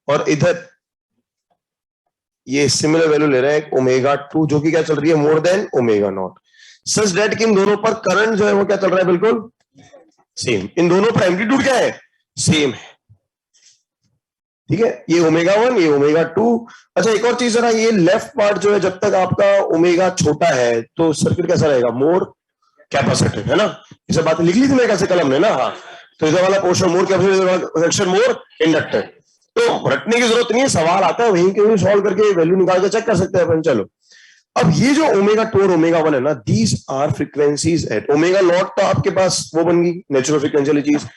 और इधर ये सिमिलर वैल्यू ले रहा है ओमेगा 2 जो कि क्या चल रही है more than omega naught, such that कि इन दोनों पर करंट जो है वो क्या चल रहा है बिल्कुल सेम, इन दोनों पर एम्पलीट्यूड क्या है सेम है, ठीक है, ये ओमेगा 1 ये ओमेगा 2। अच्छा एक और चीज है ना, ये लेफ्ट पार्ट जो है जब तक आपका ओमेगा छोटा है तो सर्किट कैसा रहेगा मोर कैपेसिटिव, है ना, इसे बात लिख ली थी मैं कैसे कलम ने ना, हाँ, तो इधर वाला पोर्शन मोर कैपेसिटिव मोर इंडक्टिव, तो रटने की जरूरत नहीं है, सवाल आता है वहीं के सॉल्व करके वैल्यू निकाल के चेक कर सकते हैं अपन। चलो अब ये जो ओमेगा 2 और ओमेगा 1 है ना, these are frequencies at omega naught, तो आपके पास वो बन गई नेचुरल फ्रीक्वेंसी वाली चीज,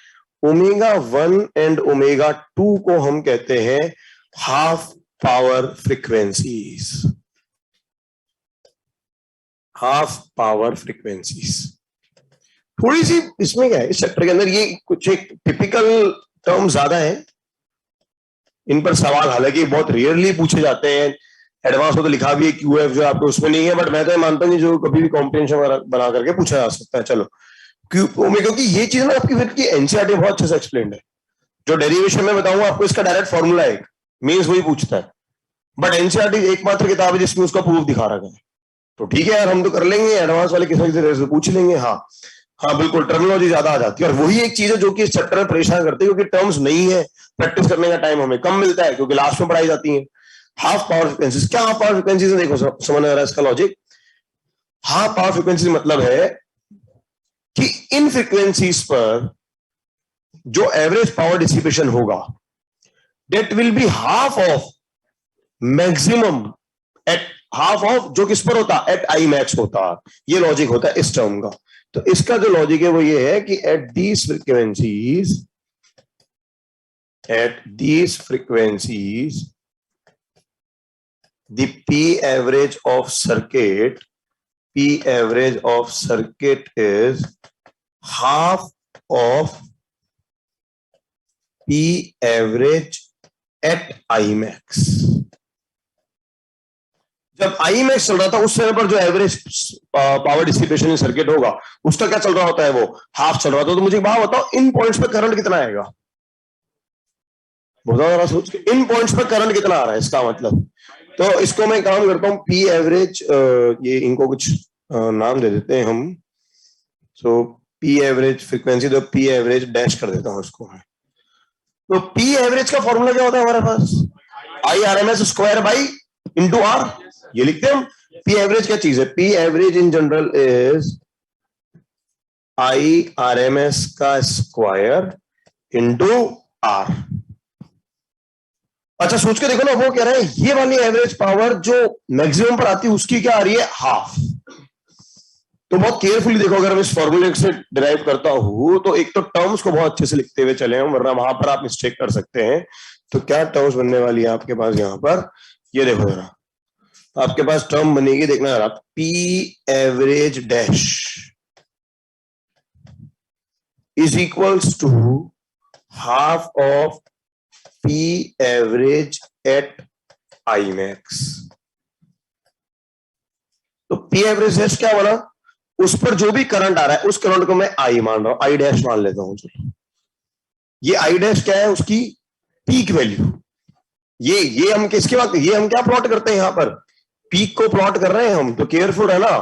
ओमेगा 1 एंड ओमेगा 2 को हम कहते हैं half power frequencies, half power frequencies. थोड़ी सी इसमें क्या है इस चैप्टर के अंदर ये कुछ एक टिपिकल टर्म ज्यादा है, इन पर सवाल हालांकि बहुत रेयरली पूछे जाते हैं, एडवांस में तो लिखा भी है क्यूएफ जो आपको उसमें नहीं है, बट मैं तो मानता नहीं जो कभी भी कॉम्प्रिहेंशन बना करके पूछा जा सकता है। चलो क्योंकि ये चीज ना आपकी फिर की एनसीईआरटी बहुत अच्छे से एक्सप्लेन्ड है, जो डेरिवेशन में बताऊंगा आपको इसका डायरेक्ट फॉर्मूला है, मींस वही पूछता है, बट एनसीईआरटी एकमात्र किताब है जिसमें उसका प्रूफ दिखा रखा है। तो ठीक है यार हम तो कर लेंगे, एडवांस वाले किसी से पूछ लेंगे। हाँ हाँ बिल्कुल, टर्मिनोलॉजी ज्यादा आ जाती है, और वही एक चीज है जो कि इस चैप्टर में परेशान करती है, क्योंकि टर्म्स नहीं है, प्रैक्टिस करने का टाइम हमें कम मिलता है क्योंकि लास्ट में पढ़ाई जाती है। हाफ पावर फ्रीक्वेंसीज, क्या हाफ पावर फ्रीक्वेंसीज है, देखो समझ आ रहा है इसका लॉजिक। हाफ पावर फ्रीक्वेंसीज मतलब है कि इन फ्रीक्वेंसीज पर जो एवरेज पावर डिसिपेशन होगा that will be half of maximum at half of जो किस पर होता एट आई मैक्स होता, ये लॉजिक होता है इस टर्म का। तो इसका जो लॉजिक है वो ये है कि at these frequencies the P average of circuit is half of P average at Imax। जब Imax चल रहा था उस समय पर जो average power dissipation in circuit होगा उसका क्या चल रहा होता है, वो हाफ चल रहा था। तो मुझे एक बात बताओ, इन पॉइंट्स पे करंट कितना आएगा, बताओ जरा सोच के, इन पॉइंट्स पे करंट कितना आ रहा है, इसका मतलब। तो इसको मैं काम करता हूं पी एवरेज, ये इनको कुछ नाम दे देते हैं हम, सो पी एवरेज फ्रीक्वेंसी, तो पी एवरेज डैश कर देता हूं इसको मैं। तो पी एवरेज का फॉर्मूला क्या होता है हमारे पास, I R M S square by into R, ये लिखते हैं हम। पी एवरेज क्या चीज है, P average in general is I R M S का स्क्वायर इंटू आर। अच्छा सोच के देखो ना, वो कह रहा है ये वाली एवरेज पावर जो मैक्सिमम पर आती है उसकी क्या आ रही है हाफ। तो बहुत केयरफुली देखो, अगर मैं इस फॉर्मूले से डिराइव करता हूं तो एक तो टर्म्स को बहुत अच्छे से लिखते हुए चले हम, वरना वहां पर आप मिस्टेक कर सकते हैं। तो क्या टर्म्स बनने वाली है आपके पास यहां पर, ये देखो जरा, आपके पास टर्म बनेगी, देखना जरा, P average dash is equals to half of P average at Imax। तो P average डैश क्या बना, उस पर जो भी करंट आ रहा है उस करंट को मैं I मान रहा हूं, I डैश मान लेता हूं। चलो ये I डैश क्या है, उसकी पीक वैल्यू। ये हम किसके वक्त, ये हम क्या प्लॉट करते हैं यहां पर, पीक को प्लॉट कर रहे हैं हम, तो केयरफुल है ना,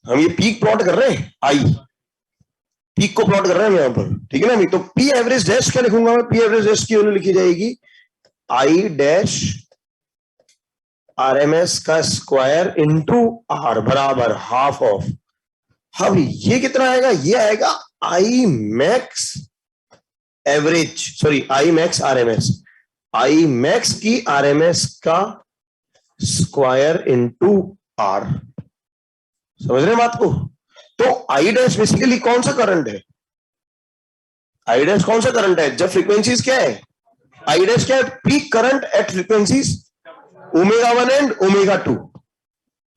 हम ये पीक प्लॉट कर रहे हैं, I पीक को प्लॉट कर रहे हैं यहां पर, ठीक है ना। तो पी एवरेज डैश क्या लिखूंगा मैं, पी एवरेज डैश की वैल्यू लिखी जाएगी आई डैश आरएमएस का स्क्वायर इनटू आर बराबर हाफ ऑफ। अब ये कितना आएगा, ये आएगा I max average, sorry I max RMS, I max की आरएमएस का स्क्वायर इनटू आर। समझ रहे हैं बात को। तो आई डैश बेसिकली कौन सा करंट है, आई डैश कौन सा करंट है, जब फ्रीक्वेंसीज क्या है, आई डैश क्या है, peak current eight frequencies omega 1 and omega 2।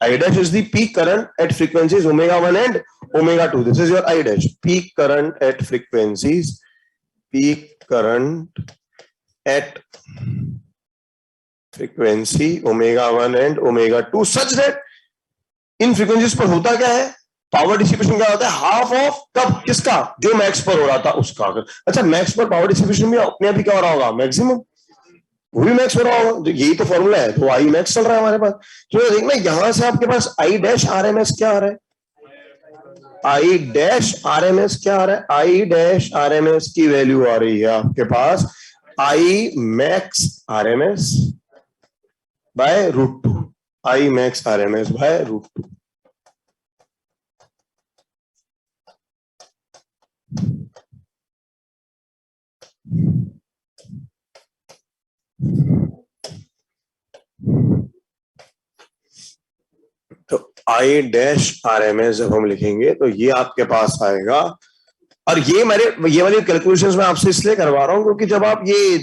I dash is the peak current eight frequencies omega 1 and omega 2। This is your I dash, peak current eight frequencies, peak current eight frequency omega 1 and omega 2 such that in frequencies पर होता क्या है, power dissipation क्या होता है, half of कब, किसका, जो मैक्स पर हो रहा था उसका। अच्छा मैक्स पर पावर डिसिपेशन भी अपने आप ही क्या हो रहा होगा, मैक्सिमम। वो भी मैक्स हो रहा होगा, यही तो फॉर्मूला है, तो आई मैक्स चल रहा है हमारे पास। तो देखना यहां से आपके पास I dash R M S क्या आ रहा है, I dash R M S क्या आ रहा है, I dash R M S की वैल्यू आ रही है आपके पास I max R M S by root two, I max R M S by root two. तो I dash R M S जब हम लिखेंगे तो ये आपके पास आएगा, और ये वाली कैलकुलेशंस मैं आपसे इसलिए करवा रहा हूं क्योंकि जब आप ये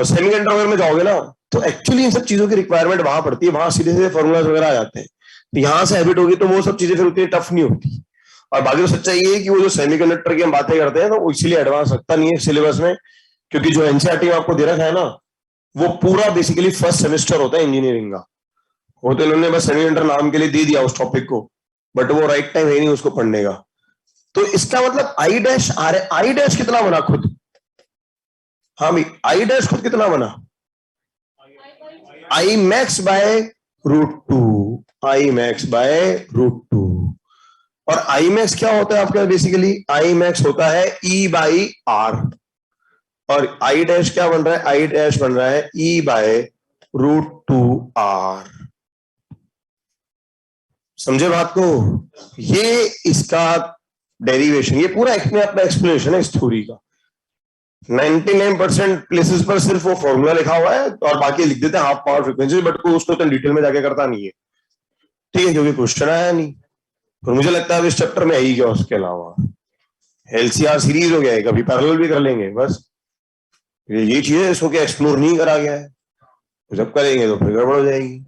सेमीकंडक्टर वगैरह में जाओगे ना तो एक्चुअली इन सब चीजों की रिक्वायरमेंट वहां पड़ती है, वहां सीधे सीधे फॉर्मूलाज वगैरह आ जाते हैं, तो यहां से हैबिट होगी तो वो सब चीजें फिर उतनी टफ नहीं होती। और बाकी तो सच्चाई ये है कि वो जो सेमीकंडक्टर की हम बातें करते हैं तो वो इसीलिए एडवांस रखता नहीं है सिलेबस में, क्योंकि जो एनसीईआरटी में आपको दे रखा है ना वो पूरा बेसिकली फर्स्ट सेमेस्टर होता है इंजीनियरिंग का, वो तो इन्होंने बस सेमीकंडक्टर नाम के लिए दे दिया उस टॉपिक को, बट वो राइट टाइम है नहीं उसको पढ़ने का। तो इसका मतलब आई डैश आ रहा है, आई डैश कितना बना खुद, हाँ भाई आई डैश खुद कितना बना, I max by root two, I max by root two. और आई मैक्स क्या होता है आपका, बेसिकली आई मैक्स होता है ई बाई आर, और आई डैश क्या बन रहा है, आई डैश बन रहा है E by root two R. समझे बात को, ये इसका डेरिवेशन, ये पूरा अपने अपना एक्सप्लेनेशन है इस थ्योरी का। 99% प्लेसेस पर सिर्फ वो फॉर्मूला लिखा हुआ है और बाकी लिख देते हैं हाफ पावर फ्रीक्वेंसी, बट कोई उसको तो डिटेल में जाके करता नहीं है, ठीक है, क्योंकि क्वेश्चन आया नहीं। और मुझे लगता है इस चैप्टर में है ही क्या उसके अलावा, एलसीआर सीरीज हो गया है, कभी पैरेलल भी कर लेंगे बस, ये चीजें इसको क्या एक्सप्लोर नहीं करा गया है, तो जब करेंगे तो फिर गड़बड़ हो जाएगी।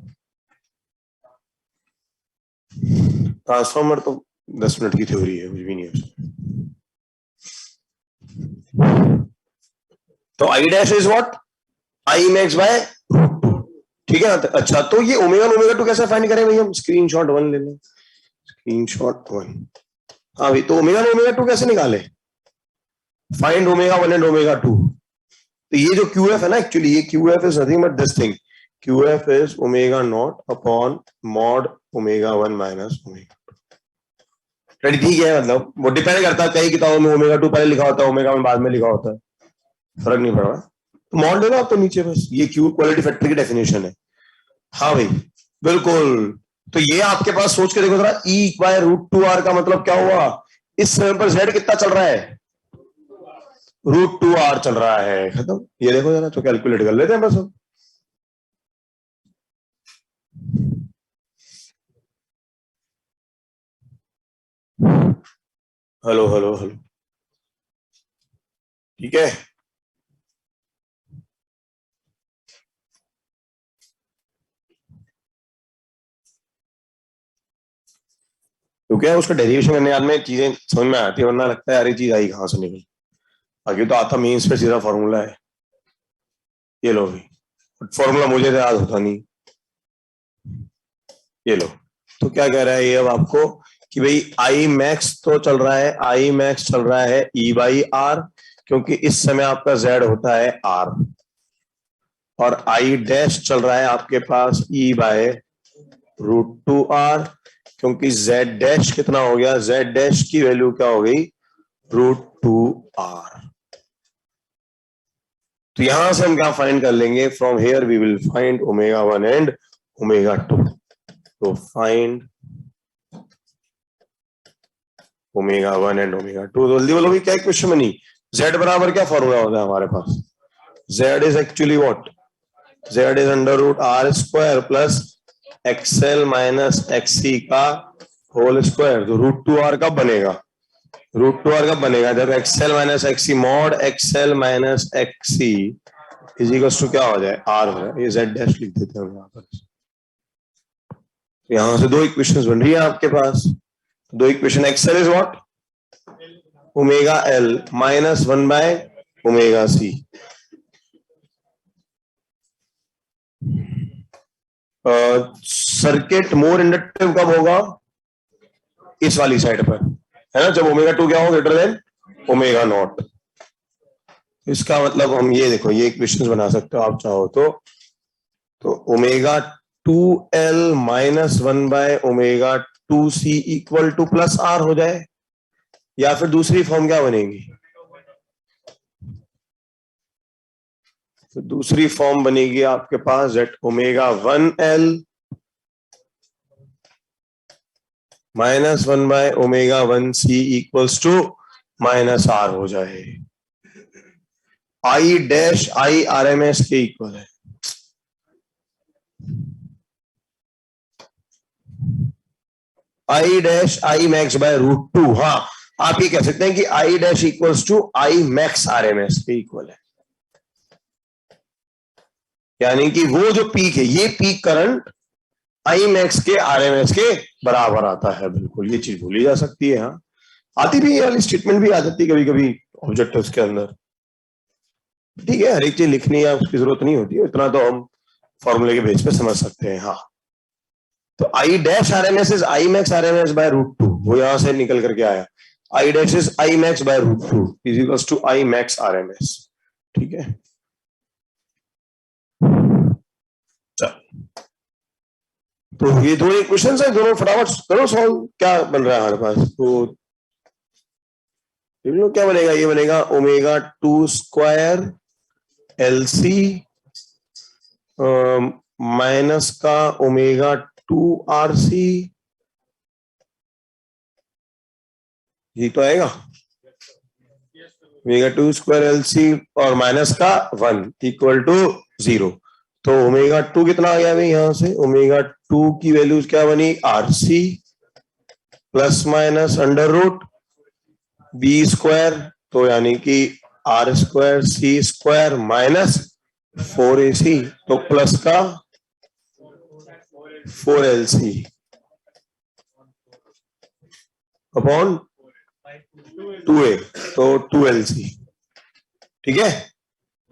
ट्रांसफॉर्मर तो 10 मिनट की थ्योरी है, कुछ भी नहीं है। तो I dash is what, I max by root two, ठीक है। अच्छा तो ये ओमेगा ओमेगा टू कैसे फाइंड करें भाई, हम स्क्रीनशॉट 1 ले लें, स्क्रीनशॉट 1। हाँ भाई, तो ओमेगा टू कैसे निकाले, फाइंड ओमेगा 1 एंड ओमेगा 2। तो ये जो QF है ना, एक्चुअली ये QF is nothing but this thing, QF is omega naught upon mod omega 1 minus omega 2। ठीक है, मतलब वो डिपेंड करता है, कई किताबों में ओमेगा 2 पहले लिखा होता है, ओमेगा में बाद में लिखा होता है, फर्क नहीं पड़ रहा। तो मॉड लेना आप तो नीचे बस, ये क्यू क्वालिटी फैक्टर की डेफिनेशन है। हाँ भाई बिल्कुल, तो ये आपके पास सोच के देखो जरा, E by root two R का मतलब क्या हुआ, इस समय पर जेड कितना चल रहा है, रूट टू आर चल रहा है, खत्म। ये देखो जरा, तो कैलकुलेट कर लेते हैं बस हम। हेलो हेलो हेलो, ठीक है। तो क्या उसका डेरिवेशन करने में चीजें समझ में आती है, वरना लगता है यार ये चीज आई कहां से निकली, बाकी तो आता मेंस पे सीधा फॉर्मूला है। ये लो भाई, फॉर्मूला मुझे तो याद होता नहीं, ये लो। तो क्या कह रहा है ये अब आपको कि भाई आई मैक्स तो चल रहा है, आई मैक्स चल रहा है ई बाई आर, क्योंकि इस समय आपका जेड होता है आर, और आई डैश चल रहा है आपके पास E by root two R, क्योंकि जेड डैश कितना हो गया, जेड डैश की वैल्यू क्या हो गई, रूट टू आर। तो यहां से हम क्या फाइंड कर लेंगे, from here we will find omega 1 and omega 2। तो फाइंड ओमेगा 1 एंड ओमेगा 2, तो जल्दी बोलो भी क्या क्वेश्चन बनी, जेड बराबर क्या फॉर्मूला होता है हमारे पास, Z is actually what, Z is under root R square plus XL minus XC का होल स्क्वायर। तो रूट टू आर कब बनेगा, रूट टू आर कब बनेगा, जब XL minus XC, mod XL minus XC is equal to क्या हो जाए, आर हो जाए। ये जेड डैश लिख देते हैं यहाँ पर। यहां से दो इक्वेशंस बन रही है आपके पास, दो equation, XL is what, omega L minus 1 by omega C. Circuit more inductive कब होगा, इस वाली साइड पर है ना, जब ओमेगा 2 क्या हो ग्रेटर देन ओमेगा नॉट। इसका मतलब हम ये देखो, ये इक्वेशंस बना सकते हो आप चाहो तो ओमेगा 2L माइनस 1/ओमेगा 2C equal to plus R हो जाए, या फिर दूसरी फॉर्म क्या बनेगी? तो दूसरी फॉर्म बनेगी आपके पास दैट ओमेगा 1L माइनस 1/ओमेगा 1C equals to minus R हो जाए। आई डैश आई RMS के इक्वल है। I dash I max by √2। हाँ, आप ये कह सकते हैं कि I dash equals to I max RMS के इक्वल है, यानी कि वो जो पीक है, ये पीक करंट आई मैक्स के RMS के बराबर आता है। बिल्कुल, ये चीज भूली जा सकती है। हाँ, आती भी है, स्टेटमेंट भी आ जाती है कभी कभी ऑब्जेक्टिव्स के अंदर। ठीक है, हर एक चीज लिखनी है उसकी जरूरत नहीं होती है, इतना तो हम फॉर्मूले के बेस पे समझ सकते हैं। हाँ, तो I dash RMS is I max RMS by √2, वो यहां से निकल करके आया। I dash is I max by √2 is equals to I max RMS। ठीक है, तो ये दो इक्वेशंस है, दोनों फटाफट करो सॉल्व। क्या बन रहा है हमारे पास? तो देख लो क्या बनेगा। ये बनेगा ओमेगा 2² LC माइनस का ओमेगा 2 RC, ये तो आएगा ओमेगा 2² LC और माइनस का 1 इक्वल टू 0। तो ओमेगा 2 कितना आ गया भाई? यहां से ओमेगा 2 की वैल्यूज क्या बनी? RC प्लस माइनस √B², तो यानी कि R²C² माइनस 4AC, तो प्लस का 4LC अपॉन 2A, तो 2LC। ठीक है,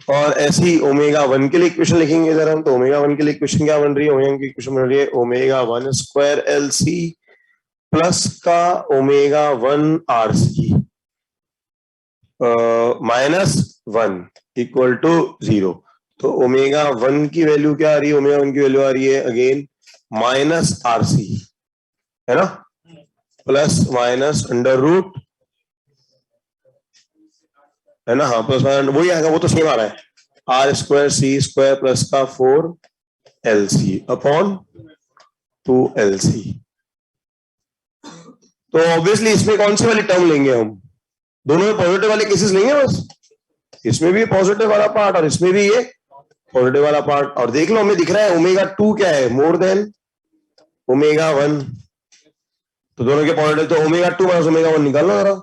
और ऐसे ही ओमेगा 1 के लिए इक्वेशन लिखेंगे इधर हम। तो ओमेगा 1 के लिए इक्वेशन क्या बन रही है? ओमेगा की इक्वेशन बन रही है ओमेगा 1² LC प्लस का omega 1 RC minus 1 equal to 0। तो ओमेगा 1 की वैल्यू क्या आ रही है? ओमेगा 1 की वैल्यू आ रही है अगेन माइनस RC, है ना, प्लस माइनस √ है ना। हाँ, प्लस माइनस वही आएगा, वो तो सेम आ रहा है। R²C² प्लस का 4LC अपॉन 2LC। तो ऑब्वियसली इसमें कौन सी वाली टर्म लेंगे हम? दोनों में पॉजिटिव वाले केसेस लेंगे बस। इसमें भी पॉजिटिव वाला पार्ट और इसमें भी ये पॉजिटिव वाला पार्ट। और देख लो, हमें दिख रहा है ओमेगा 2 क्या है? More than omega 1। तो दोनों के पॉजिटिव, तो ओमेगा 2 माइनस ओमेगा 1 निकालना जरा।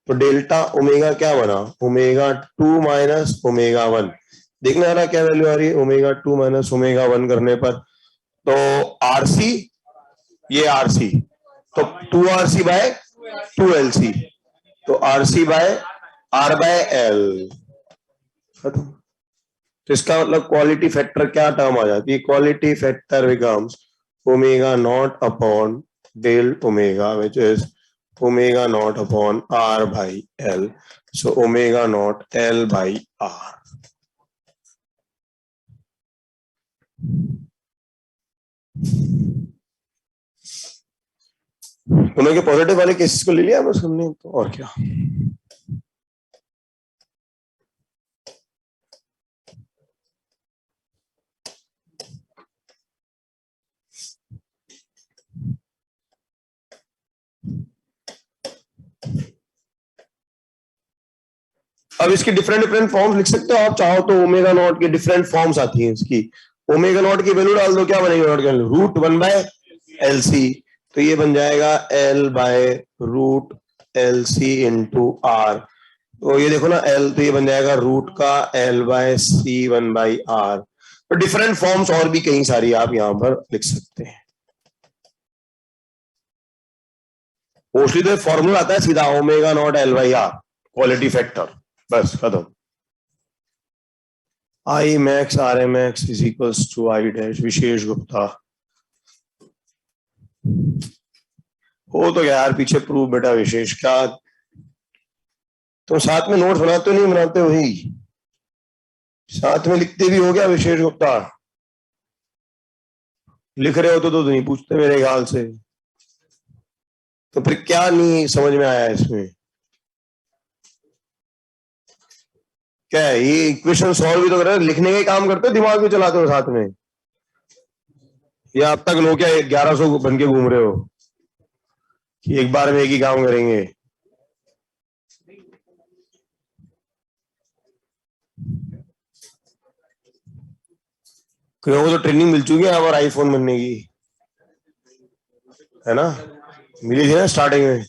तो डेल्टा ओमेगा क्या बना? Omega 2 minus omega 1। देखना जरा क्या वैल्यू आ रही है ओमेगा 2 माइनस ओमेगा 1 करने पर। तो RC, ये RC, तो 2RC बाय 2LC, तो RC बाय R/L खत्म। तो इसका मतलब क्वालिटी फैक्टर क्या टर्म आ जाती है? Quality factor becomes omega 0 upon del omega which is omega 0 upon R/L। So omega 0 L/R। दोनों के पॉजिटिव वाले केसेस को ले लिया बस हमने, तो और क्या। अब इसकी डिफरेंट डिफरेंट फॉर्म्स लिख सकते हो आप चाहो तो। ओमेगा 0 की डिफरेंट फॉर्म्स आती हैं इसकी। ओमेगा 0 की वैल्यू डाल दो, क्या बनेगी? नॉट की वैल्यू √1/LC, तो ये बन जाएगा L/√LC इंटू R। तो ये देखो ना, L, तो ये बन जाएगा रूट का L/C1/R। तो डिफरेंट फॉर्म्स और भी कई सारी आप यहां पर लिख सकते हैं। मोस्टली तो फॉर्मूला आता है सीधा ओमेगा 0 L/R क्वालिटी फैक्टर, बस खत्म। I max RMX is equals to I dash Vishesh Gupta. हो तो यार पीछे प्रूफ बेटा विशेष क्या। तो साथ में नोट्स बनाते हो नहीं बनाते? वही साथ में लिखते भी हो गया विशेष गुप्ता? लिख रहे हो तो नहीं पूछते मेरे ख्याल से। तो फिर क्या नहीं समझ में आया इसमें? क्या है ये? इक्वेशन सॉल्व भी तो कर रहे हो, लिखने का काम करते हो, दिमाग भी चलाते हो साथ में? या अब तक लोग क्या 1100 बन के घूम रहे हो कि एक बार में एक ही काम करेंगे? क्यों, तो ट्रेनिंग मिल चुकी है और आईफोन बनने की, है ना? मिली थी ना स्टार्टिंग में।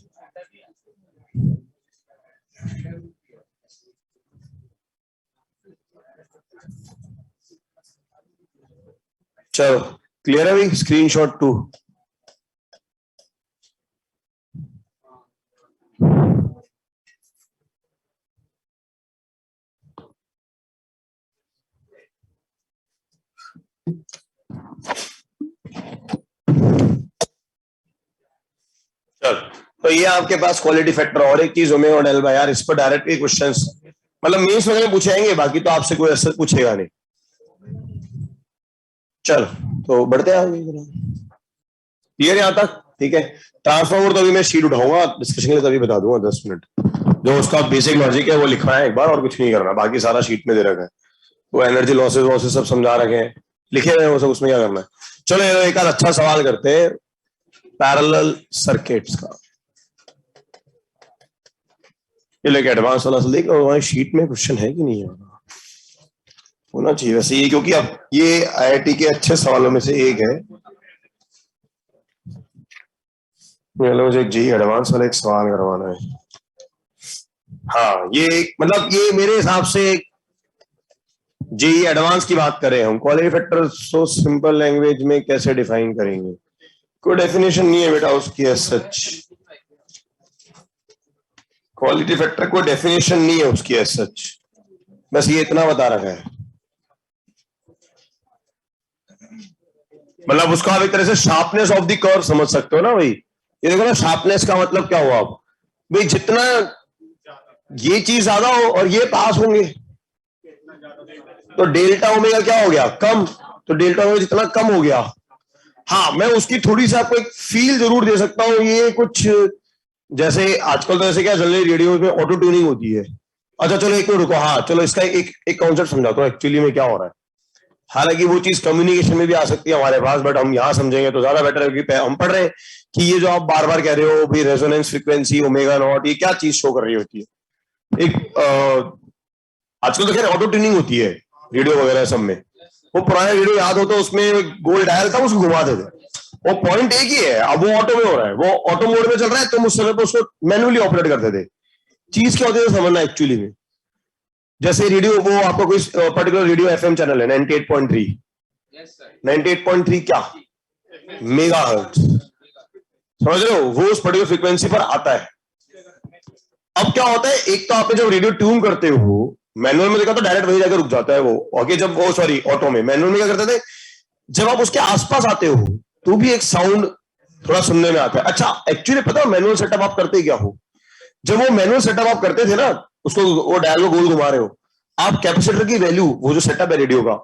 चलो क्लियर है भाई, स्क्रीनशॉट 2। चल, तो ये आपके पास क्वालिटी फैक्टर और एक चीज ओमेगा और डेल्टा यार, इस पर डायरेक्ट क्वेश्चंस मतलब मेंस वगैरह पूछे जाएंगे, बाकी तो आपसे कोई ऐसा पूछेगा नहीं। चल तो बढ़ते हैं आगे। क्लियर यहां तक? ठीक है। ट्रांसफॉर्मर तो अभी मैं शीट उठाऊंगा डिस्कशन के लिए, तभी बता दूंगा 10 मिनट। जो उसका बेसिक लॉजिक है वो लिखना है एक बार, और कुछ नहीं करना, बाकी सारा शीट में दे रखा है। वो एनर्जी लॉसेस वॉसेस सब समझा रखे हैं, लिखे हुए हैं वो सब, उसमें क्या करना है। चलो एक आध अच्छा सवाल करते हैं पैरेलल सर्किट्स का। ये लेके एडवांस वाला देख लो, शीट में क्वेश्चन है कि नहीं है, होना चाहिए वैसे ये, क्योंकि अब ये आईआईटी के अच्छे सवालों में से एक है। मुझे जी एडवांस वाला एक सवाल करवाना है। हाँ ये मतलब ये मेरे हिसाब से जेई एडवांस की बात करें हम, quality factor so simple language में कैसे डिफाइन करेंगे? कोई डेफिनेशन नहीं है बेटा उसकी एज सच। क्वालिटी फैक्टर कोई डेफिनेशन नहीं है उसकी एज सच, बस ये इतना बता रखा है। मतलब उसको आप एक तरह से शार्पनेस ऑफ द कर्व समझ सकते हो ना भाई। ये देखो ना, शार्पनेस का मतलब क्या हुआ? अब भाई जितना ये चीज ज्यादा हो और ये पास होंगे तो डेल्टा ओमेगा क्या हो गया? कम। तो डेल्टा ओमेगा जितना कम हो गया, हाँ मैं उसकी थोड़ी सी आपको एक फील जरूर दे सकता हूँ। ये कुछ जैसे आजकल तो ऐसे क्या चल रही है, रेडियो में ऑटो ट्यूनिंग होती है। अच्छा चलो एक मिनट रुको, हाँ चलो इसका एक कॉन्सेप्ट समझाता हूँ एक्चुअली में क्या हो रहा है। हालांकि वो चीज कम्युनिकेशन में भी आ सकती है हमारे पास, बट हम यहाँ समझेंगे तो ज्यादा बेटर है, क्योंकि हम पढ़ रहे हैं कि ये जो आप बार बार कह रहे हो भाई रेजोनेंस फ्रीक्वेंसी ओमेगा नॉट, ये क्या चीज शो कर रही होती है? एक आजकल तो खैर ऑटो ट्यूनिंग होती है रेडियो वगैरह सब में। वो पुराने रेडियो याद हो तो उसमें गोल डायल था, उसको घुमाते थे। वो पॉइंट एक ही है, अब वो ऑटो में हो रहा है, वो ऑटो मोड में चल रहा है, तो उस समय पे उसको मैन्युअली ऑपरेट करते थे। चीज क्या होती है समझना एक्चुअली में। जैसे रेडियो, वो आपको कोई पर्टिकुलर रेडियो एफएम चैनल है 98.3। 98.3 क्या? मेगाहर्ट्ज। समझ रहे हो? वो उस पर्टिकुलर फ्रीक्वेंसी पर आता है। अब क्या होता है, एक तो आप जब रेडियो ट्यून करते हो, मैनुअल में देखा तो डायरेक्ट वही जाकर रुक जाता है वो, ओके, जब वो सॉरी ऑटो में, मैनुअल में क्या करते थे, जब आप उसके आसपास आते हो तो भी एक साउंड थोड़ा सुनने में आता है। अच्छा एक्चुअली पता है मैनुअल सेटअप आप करते क्या हो? जब वो मैनुअल सेटअप आप करते थे ना, उसको वो डायल को गोल घुमा रहे हो, आप कैपेसिटर की वैल्यू, वो जो सेटअप है रेडियो का,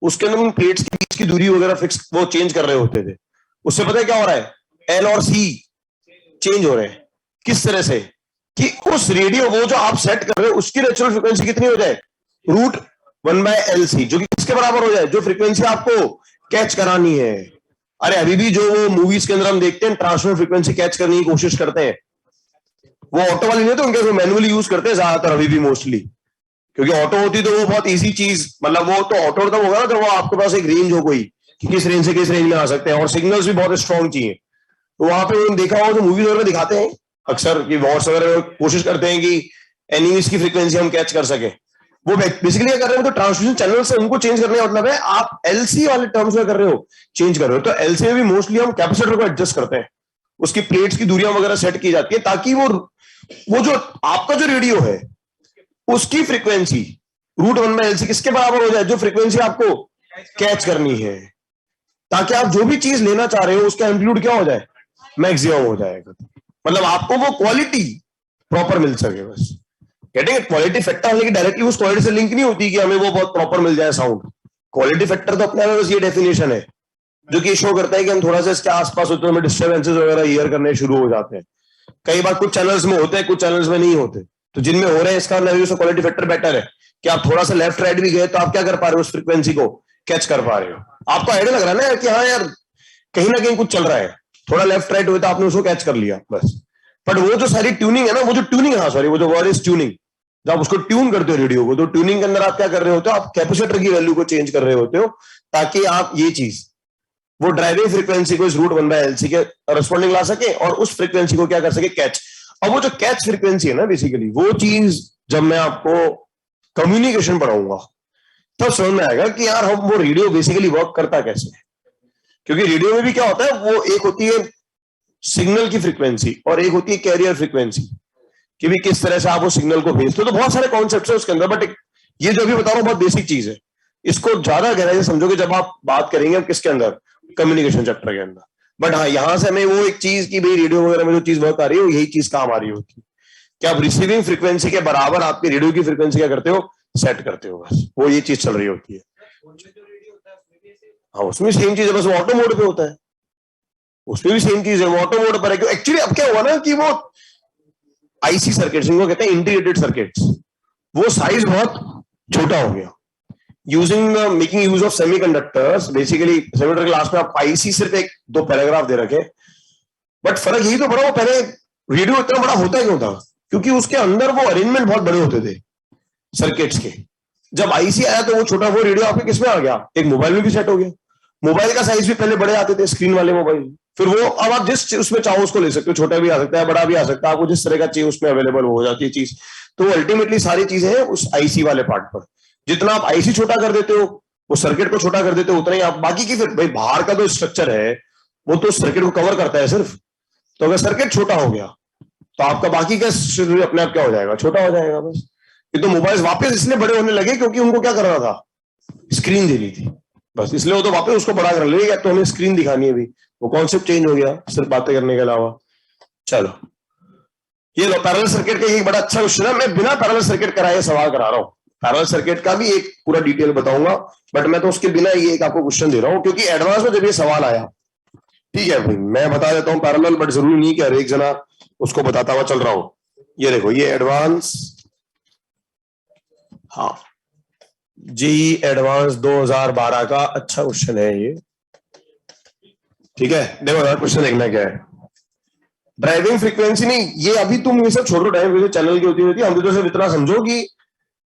उसके अंदर प्लेट्स के बीच की दूरी वगैरह फिक्स वो चेंज कर रहे होते थे। उससे पता है क्या हो रहा है? एल और सी चेंज हो रहे हैं। किस तरह से? कि उस रेडियो वो जो आप सेट कर रहे हो उसकी नेचुरल फ्रीक्वेंसी कितनी हो जाए? √1/LC, जो कि किसके बराबर हो जाए? जो फ्रीक्वेंसी आपको कैच करानी है। अरे अभी भी जो वो मूवीज के अंदर हम देखते हैं ट्रांसफर फ्रीक्वेंसी कैच करने की कोशिश करते हैं, वो ऑटो वाली नहीं, तो उनके मैनुअली यूज करते हैं ज्यादातर अभी भी मोस्टली, क्योंकि ऑटो होती तो वो बहुत इजी चीज, मतलब वो तो ऑटो तब होगा ना जब वो आपके पास एक रेंज हो कोई कि किस रेंज से किस रेंज में आ सकते हैं, और सिग्नल्स भी बहुत स्ट्रॉन्ग चाहिए। तो वहां पे उन्होंने देखा हो जो मूवीज वगैरह दिखाते हैं अक्सर कि वॉर्स वगैरह कोशिश करते हैं कि एनिमीज की फ्रीक्वेंसी हम कैच कर सके। वो बेसिकली क्या कर रहे हैं, तो ट्रांसमिशन चैनल से उनको चेंज करने का मतलब है आप एलसी वाले टर्म्स में कर रहे हो, चेंज कर रहे हो। तो एलसी में भी मोस्टली हम कैपेसिटर को एडजस्ट करते हैं, उसकी प्लेट्स की दूरियां वगैरह सेट की जाती है ताकि वो जो आपका जो रेडियो है उसकी फ्रीक्वेंसी √1/LC किसके बराबर हो जाए? जो फ्रीक्वेंसी आपको कैच करनी है, ताकि आप जो भी चीज लेना चाह रहे हो उसका एम्पलीट्यूड क्या हो जाए? मैक्सिमम हो जाएगा। मतलब आपको वो क्वालिटी प्रॉपर मिल सके बस। Getting it? क्वालिटी फैक्टर हालांकि डायरेक्टली उस क्वालिटी से लिंक नहीं होती कि हमें वो बहुत प्रॉपर मिल जाए साउंड। क्वालिटी फैक्टर तो अपने आप में बस ये डेफिनेशन है जो कि शो करता है कि हम थोड़ा सा इसके आसपास होते हैं, हमें डिस्टर्बेंसेस वगैरह हियर करने शुरू हो जाते हैं। कई बार कुछ चैनल्स में होते हैं, कुछ चैनल्स में नहीं होते, तो जिनमें हो रहे हैं इसका क्वालिटी फैक्टर बेटर है कि आप थोड़ा सा लेफ्ट राइट भी गए तो आप क्या कर पा रहे हो, उस फ्रीक्वेंसी को कैच कर पा रहे हो। आपको आइडिया लग रहा है ना यार कि हाँ यार कहीं ना कहीं कुछ चल रहा है, थोड़ा लेफ्ट राइट हुए तो आपने उसको कैच कर लिया बस। बट वो जो सारी ट्यूनिंग है ना, वो जो ट्यूनिंग, हाँ सॉरी, वो जो वर्ड इज ट्यूनिंग, जब आप उसको ट्यून करते हो रेडियो को, तो ट्यूनिंग के अंदर आप क्या कर रहे होते हो, आप कैपेसिटर की वैल्यू को चेंज कर रहे होते हो ताकि आप ये चीज, वो ड्राइविंग फ्रीक्वेंसी को इस रूट 1/LC के रिस्पॉन्डिंग ला सके और उस फ्रीक्वेंसी को क्या कर सके, कैच। अब वो जो कैच फ्रीक्वेंसी है ना, बेसिकली वो चीज जब मैं आपको कम्युनिकेशन पढ़ाऊंगा तब समझ में आएगा कि यार हम वो रेडियो बेसिकली वर्क करता कैसे है। क्योंकि रेडियो में भी क्या होता है, वो एक होती है सिग्नल की फ्रीक्वेंसी और एक होती है कैरियर फ्रीक्वेंसी, कि भी किस तरह से आप वो सिग्नल को भेजते हो। तो बहुत सारे कॉन्सेप्ट्स है उसके अंदर, बट ये जो अभी बता रहा हूँ बहुत बेसिक चीज है। इसको ज्यादा गहराई से समझोगे जब आप बात करेंगे किसके अंदर, कम्युनिकेशन चैप्टर के अंदर। बट हाँ, यहां से हमें वो एक चीज की भाई रेडियो वगैरह में जो चीज वर्क आ रही है, यही चीज काम आ रही होती है कि आप रिसीविंग फ्रीक्वेंसी के बराबर आपकी रेडियो की फ्रीक्वेंसी क्या करते हो, सेट करते हो, बस वो ये चीज चल रही होती है। हाँ, उसमें सेम चीज है, बस वो ऑटो मोड पे होता है, उसमें भी सेम चीज है, वो ऑटो मोड पर है। एक्चुअली अब क्या हुआ ना कि वो आईसी सर्किट्स, इनको कहते हैं इंटीग्रेटेड सर्किट्स, वो साइज बहुत छोटा हो गया using making use of semiconductors. Basically semiconductor class में आप आईसी सिर्फ एक दो पैराग्राफ दे रखे, बट फर्क यही तो पड़ा, वो पहले रेडियो इतना बड़ा होता क्यों था, क्योंकि उसके अंदर वो अरेंजमेंट बहुत बड़े होते थे सर्किट्स के। जब आईसी आया तो वो छोटा वो रेडियो आपके किसमें आ गया, एक मोबाइल में भी सेट हो गया। मोबाइल का साइज भी पहले बड़े आते थे, स्क्रीन वाले मोबाइल, फिर वो अब आप जिस उसमें चाहो उसको ले सकते हो, छोटा भी आ सकता है, बड़ा भी आ सकता है, आपको जिस तरह का चाहिए उसमें अवेलेबल हो जाती है चीज। तो अल्टीमेटली सारी चीजें हैं उस आईसी वाले पार्ट पर। जितना आप आईसी छोटा कर देते हो, वो सर्किट को छोटा कर देते हो, उतना ही आप बाकी की, फिर भाई बाहर का जो स्ट्रक्चर है वो तो सर्किट को कवर करता है सिर्फ। तो अगर सर्किट छोटा हो गया तो आपका बाकी का अपने आप क्या हो जाएगा, छोटा हो जाएगा बस। ये तो मोबाइल वापस इसलिए बड़े होने लगे क्योंकि उनको क्या करना था, स्क्रीन देनी थी बस, इसलिए वो तो वापस उसको बड़ा कर ले, या तो हमें स्क्रीन दिखानी है भी, वो कॉन्सेप्ट चेंज हो गया सिर्फ बातें करने के अलावा। चलो, ये लो पैरेलल सर्किट का एक बड़ा अच्छा क्वेश्चन है। मैं बिना पैरेलल सर्किट कराए सवाल करा रहा हूँ, पैरेलल सर्किट का भी एक पूरा डिटेल बताऊंगा, बट मैं तो उसके बिना ये एक आपको क्वेश्चन दे रहा हूँ क्योंकि एडवांस में जब ये सवाल आया, ठीक है भाई मैं बता देता हूँ पैरेलल, बट जरूरी नहीं कि हर एक जना उसको बताता हुआ चल रहा हो। ये देखो, ये एडवांस, हाँ जेई एडवांस 2012 का अच्छा क्वेश्चन है ये, ठीक है। देखो क्वेश्चन देखना क्या है, ड्राइविंग फ्रीक्वेंसी नहीं, ये अभी तुम ये सब छोड़ो, ड्राइविंग चैनल की होती है, हम तो सिर्फ इतना समझो कि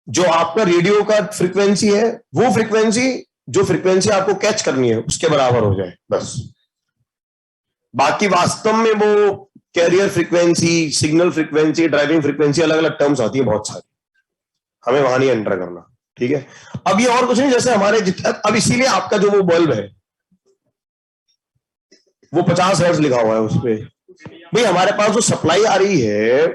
जो आपका रेडियो का फ्रीक्वेंसी है, वो फ्रीक्वेंसी जो फ्रीक्वेंसी आपको कैच करनी है उसके बराबर हो जाए बस। बाकी वास्तव में वो carrier frequency, signal frequency, driving frequency, अलग अलग टर्म्स आती है बहुत सारी, हमें वहां नहीं एंटर करना, ठीक है। अब ये और कुछ नहीं, जैसे हमारे अब इसीलिए आपका जो वो बल्ब है वो 50 हर्ट्ज लिखा हुआ है उस पर। भाई हमारे पास जो सप्लाई आ रही है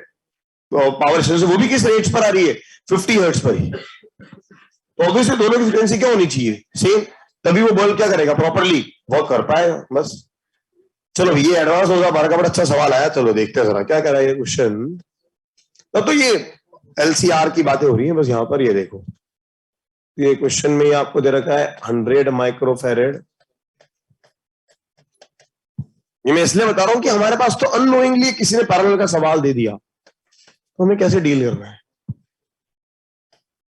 पावर स्टेशन से, वो भी किस रेट पर आ रही है, 50 हर्ट्ज पर ही। तो ऑब्वियसली दोनों की फ्रीक्वेंसी क्या होनी चाहिए, सेम, तभी वो बल्ब क्या करेगा, प्रॉपरली वर्क कर पाएगा बस। चलो ये एडवांस 2012 का बड़ा अच्छा सवाल आया, चलो देखते हैं जरा क्या कह रहा है ये क्वेश्चन। तो ये एलसीआर की बातें हो रही है बस यहाँ पर। ये देखो, ये क्वेश्चन में आपको दे रखा है 100 माइक्रोफेरेड। ये मैं इसलिए बता रहा हूं कि हमारे पास तो अननोइंगली किसी ने पैरेलल का सवाल दे दिया, तो हमें कैसे डील करना है।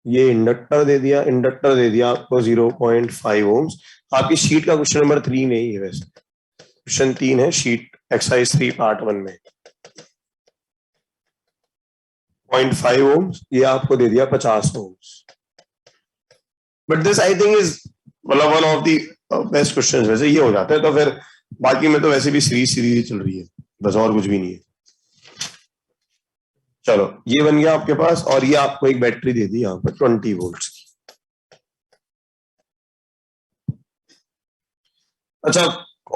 ये इंडक्टर दे दिया, इंडक्टर दे दिया आपको 0.5 ओम्स। आपकी शीट का क्वेश्चन नंबर 3 नहीं है, वैसे क्वेश्चन 3 है शीट एक्सरसाइज 3 पार्ट 1 में। 0.5 ओम्स, ये आपको दे दिया 50 ohms. But this I think is मतलब one of the best questions वैसे ये हो जाता है। तो फिर बाकी में तो वैसे भी सीरीज चल रही है बस, और कुछ भी नहीं है। चलो ये बन गया आपके पास, और ये आपको एक बैटरी दे दी यहाँ पर 20 वोल्ट की। अच्छा,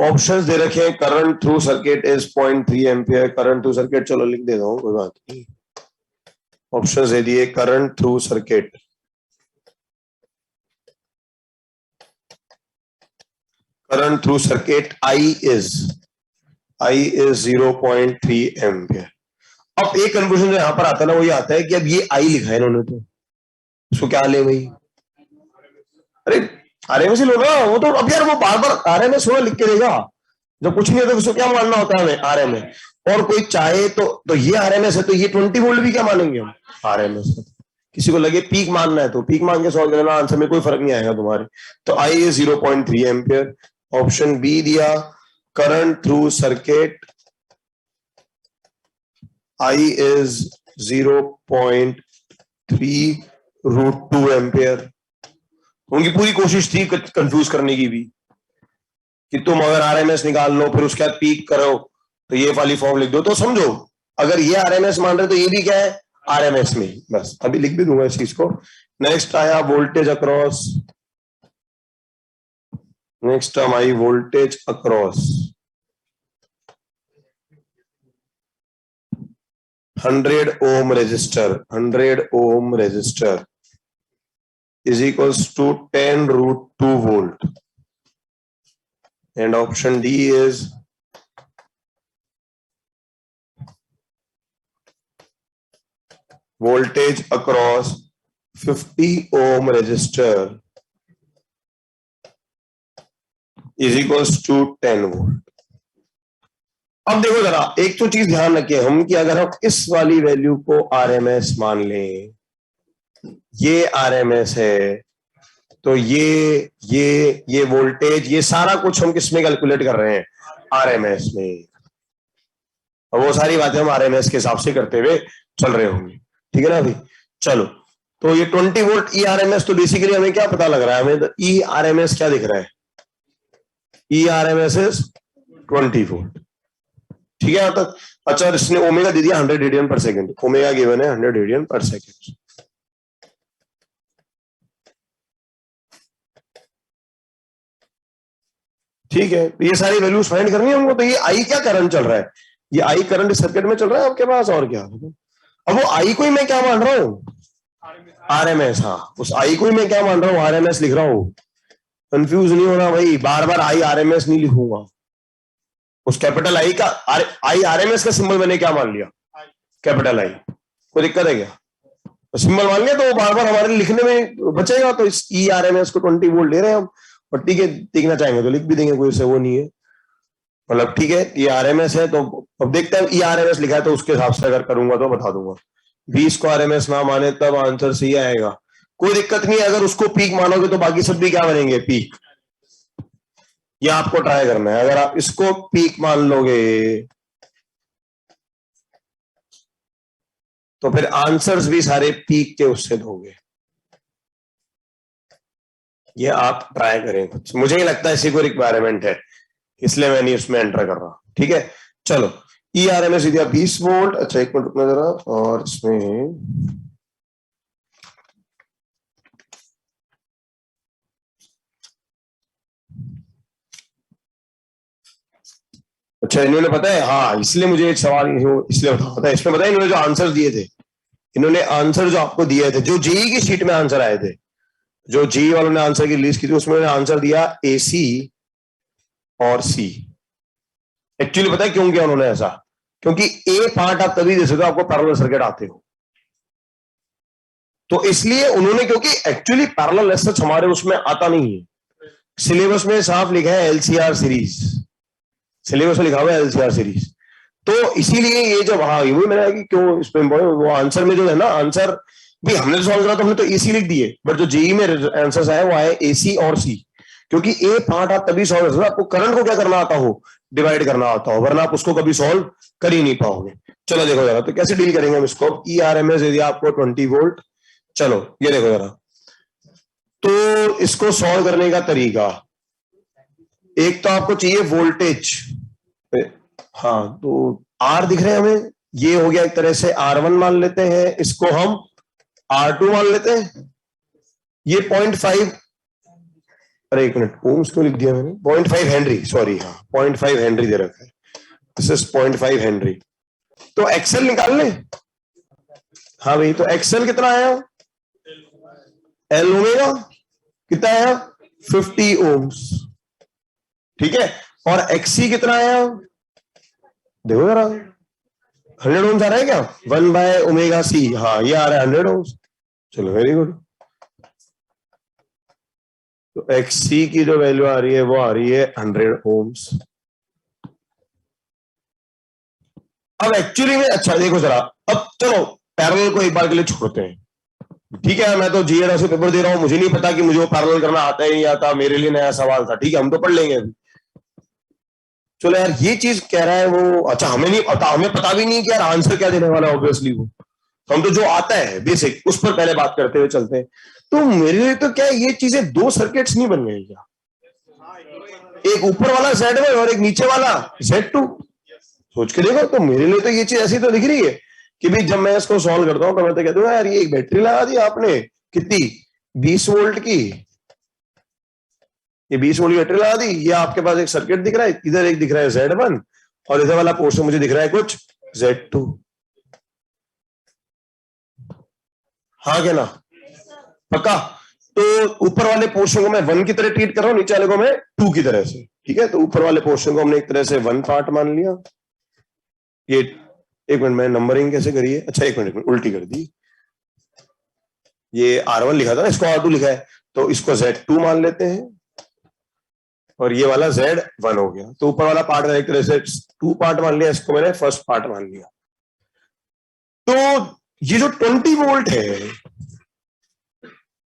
ऑप्शंस दे रखे हैं, current through circuit is 0.3 ampere, current through circuit, चलो लिख देता हूँ कोई बात नहीं। ऑप्शंस दे दिए, current through circuit, current through circuit I is 0.3 ampere. अब एक कंफ्यूजन जो यहां पर आता है ना, वो ये आता है कि अब ये आई लिखा है इन्होंने, तो उसको क्या ले भाई? अरे आरएमएस ही लो ना, वो तो अब यार वो बार बार आरएमएस होना लिख के देगा, जब कुछ नहीं है तो उसको क्या मानना होता है हमें? आरएमएस। और कोई चाहे तो ये आरएमएस है, तो ये 20 वोल्ट भी क्या मानेंगे हम? आरएमएस। किसी को लगे पीक मानना है तो पीक मान के सॉल्व करना, आंसर में कोई फर्क नहीं आएगा तुम्हारे। तो I is 0.3 ampere. Option B दिया, current through circuit I is 0.3 √2 ampere. उनकी पूरी कोशिश थी कंफ्यूज करने की भी, कि तुम अगर आरएमएस निकाल लो फिर उसके बाद पीक करो तो ये वाली फॉर्म लिख दो, तो समझो अगर ये आरएमएस मान रहे तो ये भी क्या है? आरएमएस में। बस अभी लिख भी दूंगा इस चीज को। नेक्स्ट आया voltage across. Next term I voltage across 100 ohm resistor. 100 ohm resistor is equals to 10 √2 volt, and option D is voltage across 50 ohm resistor is equals to 10 volt। अब देखो जरा एक तो चीज ध्यान रखें हम, कि अगर हम इस वाली वैल्यू को आरएमएस मान लें, ये आरएमएस है, तो ये वोल्टेज, ये सारा कुछ हम किस में कैलकुलेट कर रहे हैं? आरएमएस में। और वो सारी बातें हम आरएमएस के हिसाब से करते हुए चल रहे होंगे, ठीक है ना अभी? चलो, तो ये 20 वोल्ट ई आरएमएस, तो बेसिकली हमें क्या पता लग रहा है? हमें तो ई आरएमएस क्या दिख रहा है? ई आरएमएस इज 20 वोल्ट, ठीक है? तक अच्छा, इसने ओमेगा दे दिया 100 रेडियन पर सेकंड। ओमेगा गिवन है 100 रेडियन पर सेकंड। ठीक है, ये सारी वैल्यूज फाइंड करनी है हमको। तो ये आई क्या करंट चल रहा है? ये आई करंट सर्किट में चल रहा है आपके पास, और क्या? अब वो आई को ही मैं क्या मान रहा हूँ? आरएमएस। हाँ, उस आई को ही मैं क्या मान रहा हूँ? आरएमएस लिख रहा हूँ। कंफ्यूज नहीं होना भाई, बार बार आई आरएमएस नहीं लिखूंगा। उस कैपिटल आई का आई आरएमएस का सिंबल मैंने क्या मान लिया? Capital I. कोई दिक्कत है क्या? तो सिंबल मान लिया तो वो बार बार हमारे लिखने में बचेगा। तो इस ई आरएमएस को 20 वोल्ट ले रहे हैं हम, और ठीक है, देखना चाहेंगे तो लिख भी देंगे, कोई से वो नहीं है। मतलब ठीक है, ये आरएमएस है, तो अब देखते हैं। ई आरएमएस लिखा है तो उसके हिसाब से अगर करूंगा तो बता दूंगा। 20 को आरएमएस ना माने तब आंसर सही आएगा, कोई दिक्कत नहीं है। अगर उसको पीक मानोगे तो बाकी सब भी क्या बनेंगे? पीक। ये आपको ट्राई करना है। अगर आप इसको पीक मान लोगे तो फिर आंसर्स भी सारे पीक के उससे दोगे। ये आप ट्राई करें कुछ, मुझे नहीं लगता इसी को रिक्वायरमेंट है, इसलिए मैं नहीं उसमें एंटर कर रहा। ठीक है, चलो। ई आर एम एस दिया 20 वोल्ट। अच्छा, एक मिनट रुकना जरा, और इसमें अच्छा, इन्होंने पता है, हाँ, इसलिए मुझे एक सवाल इसलिए पता है, इसमें पता है इन्होंने जो आंसर दिए थे, इन्होंने आंसर जो आपको दिए थे, जो जेई की शीट में आंसर आए थे, जो जेई वालों ने आंसर की रिलीज की थी, उसमें उन्होंने आंसर दिया एसी और सी। एक्चुअली पता है क्यों किया उन्होंने ऐसा? क्योंकि ए पार्ट आप तभी दे सकते हो आपको पैरेलल सर्किट आते हो, तो इसलिए उन्होंने, क्योंकि एक्चुअली पैरेलल एज सच हमारे उसमें आता नहीं है। सिलेबस में साफ लिखा है एलसीआर सीरीज, सिलेबस में लिखा हुआ है एलसीआर सीरीज। तो इसीलिए ये जब, हाँ, ये मैंने कि क्यों इस पे वो आंसर में जो है ना, आंसर भी हमने सॉल्व करा तो हमने तो एसी लिख दिए, बट जो जेई में आंसर आए वो आए एसी और सी। क्योंकि ए पार्ट आप तभी सॉल्व कर सकते हो आपको करंट को क्या करना आता हो, डिवाइड करना आता हो, वरना आप उसको कभी सॉल्व कर ही नहीं पाओगे। चलो देखो जरा, तो कैसे डील करेंगे हम इसको? ई आर एम एस दे दिया आपको 20 वोल्ट। चलो ये देखो जरा, तो इसको सॉल्व करने का तरीका, एक तो आपको चाहिए वोल्टेज। हाँ, तो आर दिख रहे हैं हमें, ये हो गया एक तरह से R1 मान लेते हैं, इसको हम R2 मान लेते हैं। ये 0.5, अरे एक मिनट, ओम्स क्यों लिख दिया मैंने? 0.5 हेनरी, सॉरी, हाँ 0.5 हेनरी दे रखा है, दिस इज 0.5 हेनरी। तो एक्सेल निकाल ले। हाँ भाई, तो एक्सेल कितना आया? एल ओमेगा कितना आया? 50 ओम्स। ठीक है, और एक्सी कितना आया? देखो जरा, 100 ओम्स आ रहा है क्या? 1/ω/c, हाँ ये आ रहा है 100 ओम्स। चलो वेरी गुड। तो XC की जो वैल्यू आ रही है वो आ रही है 100 ओम्स। अब एक्चुअली में अच्छा देखो जरा, अब चलो पैरेलल को एक बार के लिए छोड़ते हैं, ठीक है? मैं तो GNR से पेपर दे रहा हूं, मुझे नहीं पता कि मुझे वो पैरेलल करना आता है नहीं आता, मेरे लिए नया सवाल था, ठीक है हम तो पढ़ लेंगे अभी। चलो यार ये चीज कह रहा है वो, अच्छा हमें नहीं पता, हमें पता भी नहीं कि यार आंसर क्या देने वाला है ऑब्वियसली वो, हम तो जो आता है बेसिक उस पर पहले बात करते हुए चलते हैं। तो मेरे लिए तो क्या ये चीजें दो सर्किट्स नहीं बन गई क्या? एक ऊपर वाला Z1 और एक नीचे वाला Z2। सोच के देखो, तो मेरे लिए तो ये चीज ऐसी तो दिख रही है कि भाई जब मैं इसको सॉल्व करता हूँ तो मैं तो कहता हूँ यार ये एक बैटरी लगा दी आपने, कितनी 20 वोल्ट की, ये 20 वोल्ट की बैटरी लगा दी, ये आपके पास एक सर्किट दिख रहा है, इधर एक दिख रहा है Z1 और इधर वाला पोर्शन मुझे दिख रहा है कुछ Z2। हाँ क्या ना? पक्का? तो ऊपर वाले पोर्शन को मैं 1 की तरह ट्रीट कर रहा हूँ, नीचे वाले को मैं 2 की तरह से, ठीक है? तो ऊपर वाले पोर्शन को हमने एक तरह से 1 पार्ट मान लिया। ये एक मिनट में नंबरिंग कैसे करिए, अच्छा एक मिनट उल्टी कर दी, ये R1 लिखा था ना, इसको R2 लिखा है, तो इसको Z2 मान लेते हैं और ये वाला Z1 हो गया। तो ऊपर वाला पार्ट का एक तरह से 2 पार्ट मान लिया, इसको मैंने फर्स्ट पार्ट मान लिया। तो ये जो 20 वोल्ट है,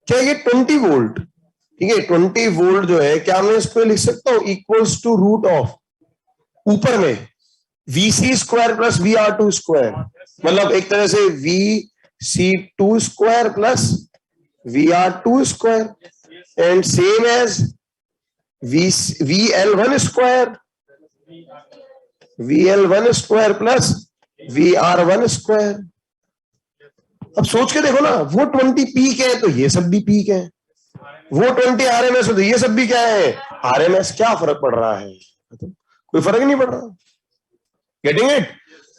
क्या ये 20 वोल्ट, ठीक है 20 वोल्ट जो है, क्या मैं इसको लिख सकता हूं इक्वल्स टू रूट ऑफ ऊपर में VC² प्लस VR2 स्क्वायर, मतलब एक तरह से VC2 square plus VR2 square and same as VL1 square, VL1 square plus VR1 square. अब सोच के देखो ना, वो 20 पीक है तो ये सब भी पीक है, वो 20 RMS है तो ये सब भी क्या है RMS, क्या फर्क पड़ रहा है? कोई फर्क नहीं पड़ रहा। Getting it?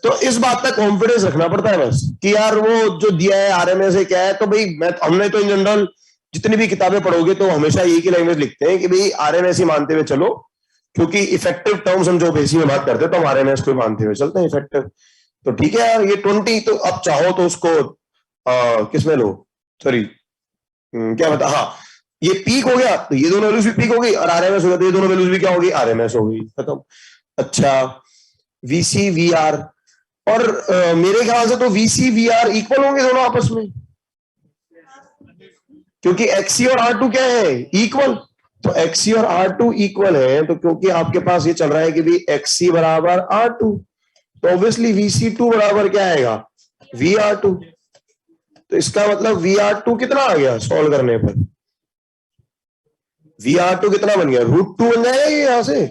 तो इस बात का कॉन्फिडेंस रखना पड़ता है बस कि यार वो जो दिया है RMS है क्या है, तो भाई हमने तो इन जनरल जितनी भी किताबें पढ़ोगे तो हमेशा एक ही लैंग्वेज लिखते हैं कि भाई RMS ही मानते हुए चलो, क्योंकि इफेक्टिव टर्म्स हम जो बेसिक में बात करते हैं तो हम RMS को मानते हुए चलते हैं इफेक्टिव। तो ठीक है यार ये 20, तो अब चाहो तो उसको किस में लो, सॉरी क्या बता, हाँ ये पीक हो गया तो ये दोनों वैल्यूज भी पीक हो गई, और RMS हो गया तो ये दोनों वैल्यूज भी क्या होगी RMS हो गई, खत्म। अच्छा VC VR, और मेरे ख्याल से तो VC VR इक्वल होंगे दोनों आपस में, क्योंकि XC और R2 क्या है इक्वल, तो XC और R2 इक्वल है, तो क्योंकि आपके पास ये चल रहा है कि भी XC बराबर R2, तो ऑब्वियसली VC2 बराबर क्या आएगा VR2। तो इसका मतलब VR2 कितना आ गया सॉल्व करने पर, VR2 कितना बन गया √2 बन जाएगा ये यहां से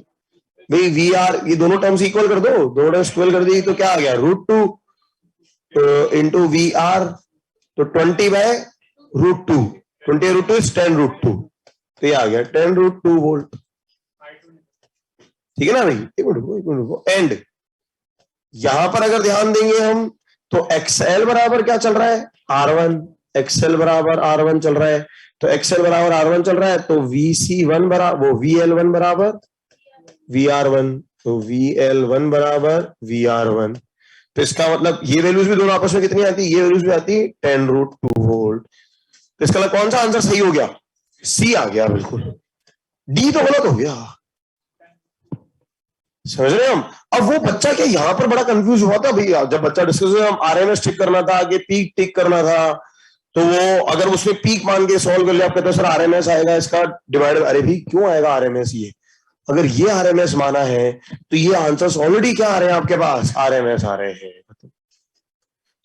भाई, VR ये दोनों टर्म्स इक्वल कर दो, दो टर्म्स इक्वल कर दी तो क्या आ गया √2 इंटू VR, तो 20/√2, 20/√2 इज 10√2, तो ये आ गया 10√2 वोल्ट, ठीक है ना भाई? एक मिनट एंड यहां पर अगर ध्यान देंगे हम तो XL बराबर क्या चल रहा है R1, XL बराबर R1 चल रहा है, तो XL बराबर R1 चल रहा है, तो VC1 बराबर वो VL1 बराबर VR1, तो VL1 बराबर VR1, तो इसका मतलब ये वैल्यूज भी दोनों आपस में कितनी आती है, ये वैल्यूज भी आती है 10√2 वोल्ट। तो इसका कौन सा आंसर सही हो गया? सी आ गया बिल्कुल, डी तो गलत हो गया, समझ रहे हैं हम? अब वो बच्चा क्या यहाँ पर बड़ा कंफ्यूज हुआ था भैया, जब बच्चा डिस्कस हम RMS टिक करना था कि पीक टिक करना था, तो वो अगर उसमें पीक मान के सॉल्व कर लिया, आप कहते हो सर RMS आएगा इसका डिवाइड, अरे भाई क्यों आएगा RMS, ये अगर ये RMS माना है तो ये आंसर्स ऑलरेडी क्या आ रहे हैं आपके पास RMS आ रहे हैं,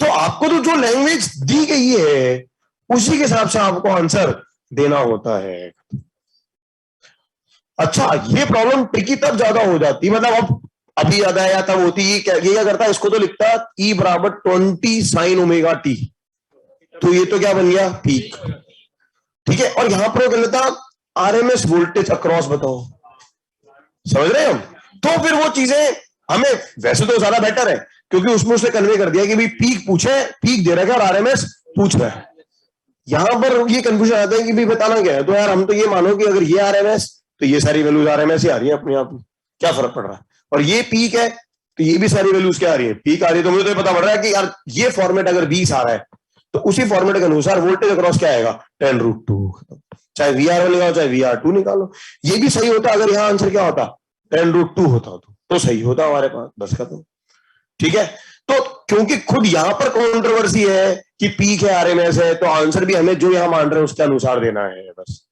तो आपको तो जो लैंग्वेज दी गई है उसी के हिसाब से आपको आंसर देना होता है। अच्छा ये प्रॉब्लम ट्रिकी तब ज्यादा हो जाती, मतलब अब अभी याद आया तब होती, ये क्या करता है, इसको तो लिखता E बराबर 20 sin ωt, तो ये तो क्या बन गया पीक, ठीक है, और यहां पर कर लेता RMS वोल्टेज अक्रॉस, बताओ समझ रहे हैं हम? तो फिर वो चीजें हमें वैसे तो ज्यादा बेटर है, क्योंकि उसमें उसने कन्वे कर दिया कि भाई पीक पूछे, पीक दे रहा है और RMS पूछ रहा है। यहां पर ये कंफ्यूजन आता है कि भाई बताना क्या है, तो यार हम तो ये मानो कि अगर ये RMS तो ये सारी वैल्यूज RMS ही आ रही है अपने आप, क्या फर्क पड़ रहा है, और ये पीक है तो ये भी सारी वैल्यूज क्या आ रही है, पीक आ रही है। तो मुझे तो पता पड़ रहा है कि यार ये फॉर्मेट अगर 20 आ रहा है तो उसी फॉर्मेट के अनुसार वोल्टेज अक्रॉस क्या आएगा, 10√2। चाहे VR1 निकालो चाहे VR2 निकालो, ये भी सही होता अगर यहाँ आंसर क्या होता, 10√2 होता तो सही होता हमारे पास, बस खत्म। ठीक है, तो क्योंकि खुद यहां पर कंट्रोवर्सी है कि पीक है RMS है, तो आंसर भी हमें जो यहां मान रहे हैं उसके अनुसार देना है बस।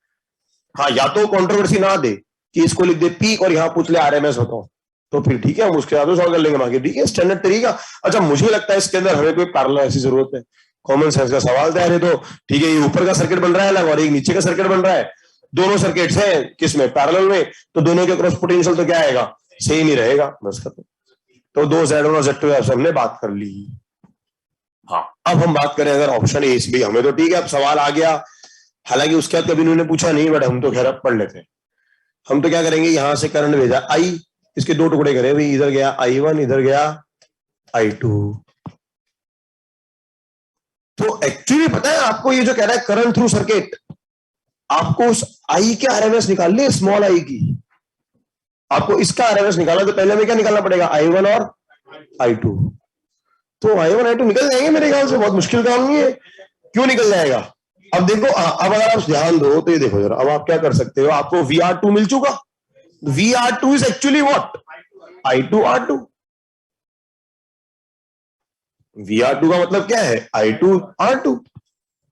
हाँ, या तो कंट्रोवर्सी ना दे कि इसको लिख दे पीक और यहां पूछ ले RMS बताओ, तो फिर ठीक है, हम उसके बाद सॉल्व कर लेंगे, बाकी ठीक है स्टैंडर्ड तरीका। अच्छा, मुझे लगता है इसके अंदर हमें कोई पैरेलल ऐसी जरूरत है, कॉमन सेंस का सवाल तैयार है। तो ठीक है, ये ऊपर का सर्किट बन रहा है अलग और एक नीचे का सर्किट बन रहा है, दोनों सर्किट्स हैं किसमें, पैरेलल में, तो दोनों के क्रॉस पोटेंशियल तो क्या आएगा, सेम ही रहेगा, बस खत्म। तो दो Z1 और Z2 आपसे हमने बात कर ली। हाँ, अब हम बात करें अगर ऑप्शन ए भी, हमें तो ठीक है अब सवाल आ गया, हालांकि उसके बाद कभी उन्होंने पूछा नहीं, बट हम तो खैर अब पढ़ लेते हैं। हम तो क्या करेंगे, यहां से करंट भेजा I, इसके दो टुकड़े करे भाई, इधर गया I1 इधर गया I2। तो एक्चुअली पता है आपको, ये जो कह रहा है करंट थ्रू सर्किट, आपको उस I के RMS निकालनी है, स्मॉल I की, आपको इसका RMS निकालना, तो पहले में क्या निकालना पड़ेगा, I1 और I2। तो I1 I2 निकल जाएंगे मेरे ख्याल से, बहुत मुश्किल काम नहीं है। क्यों निकल जाएगा, अब देखो, अब अगर आप ध्यान दो तो ये देखो जरा, अब आप क्या कर सकते हो, आपको VR2 मिल चुका, VR2 is actually what, I2R2। VR2 का मतलब क्या है, I2R2।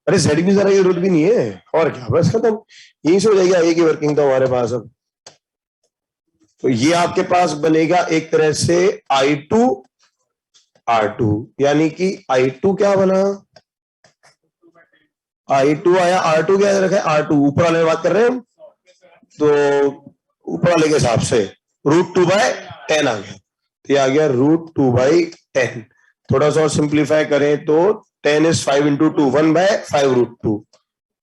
अरे Z की जरा जरूरत भी नहीं है, और क्या, बस खत्म, यहीं से हो जाएगा A की वर्किंग तो हमारे पास। अब तो ये आपके पास बनेगा एक तरह से I2R2, यानी कि I2 क्या बना, I2 आया, R2 क्या रखा है, R2 ऊपर वाले में बात कर रहे हैं हम, तो ऊपर वाले के हिसाब से √2/10 आ गया, तो ये आ गया √2/10। थोड़ा सा और सिंप्लीफाई करें तो 10 is 5 into 2, 1/5√2,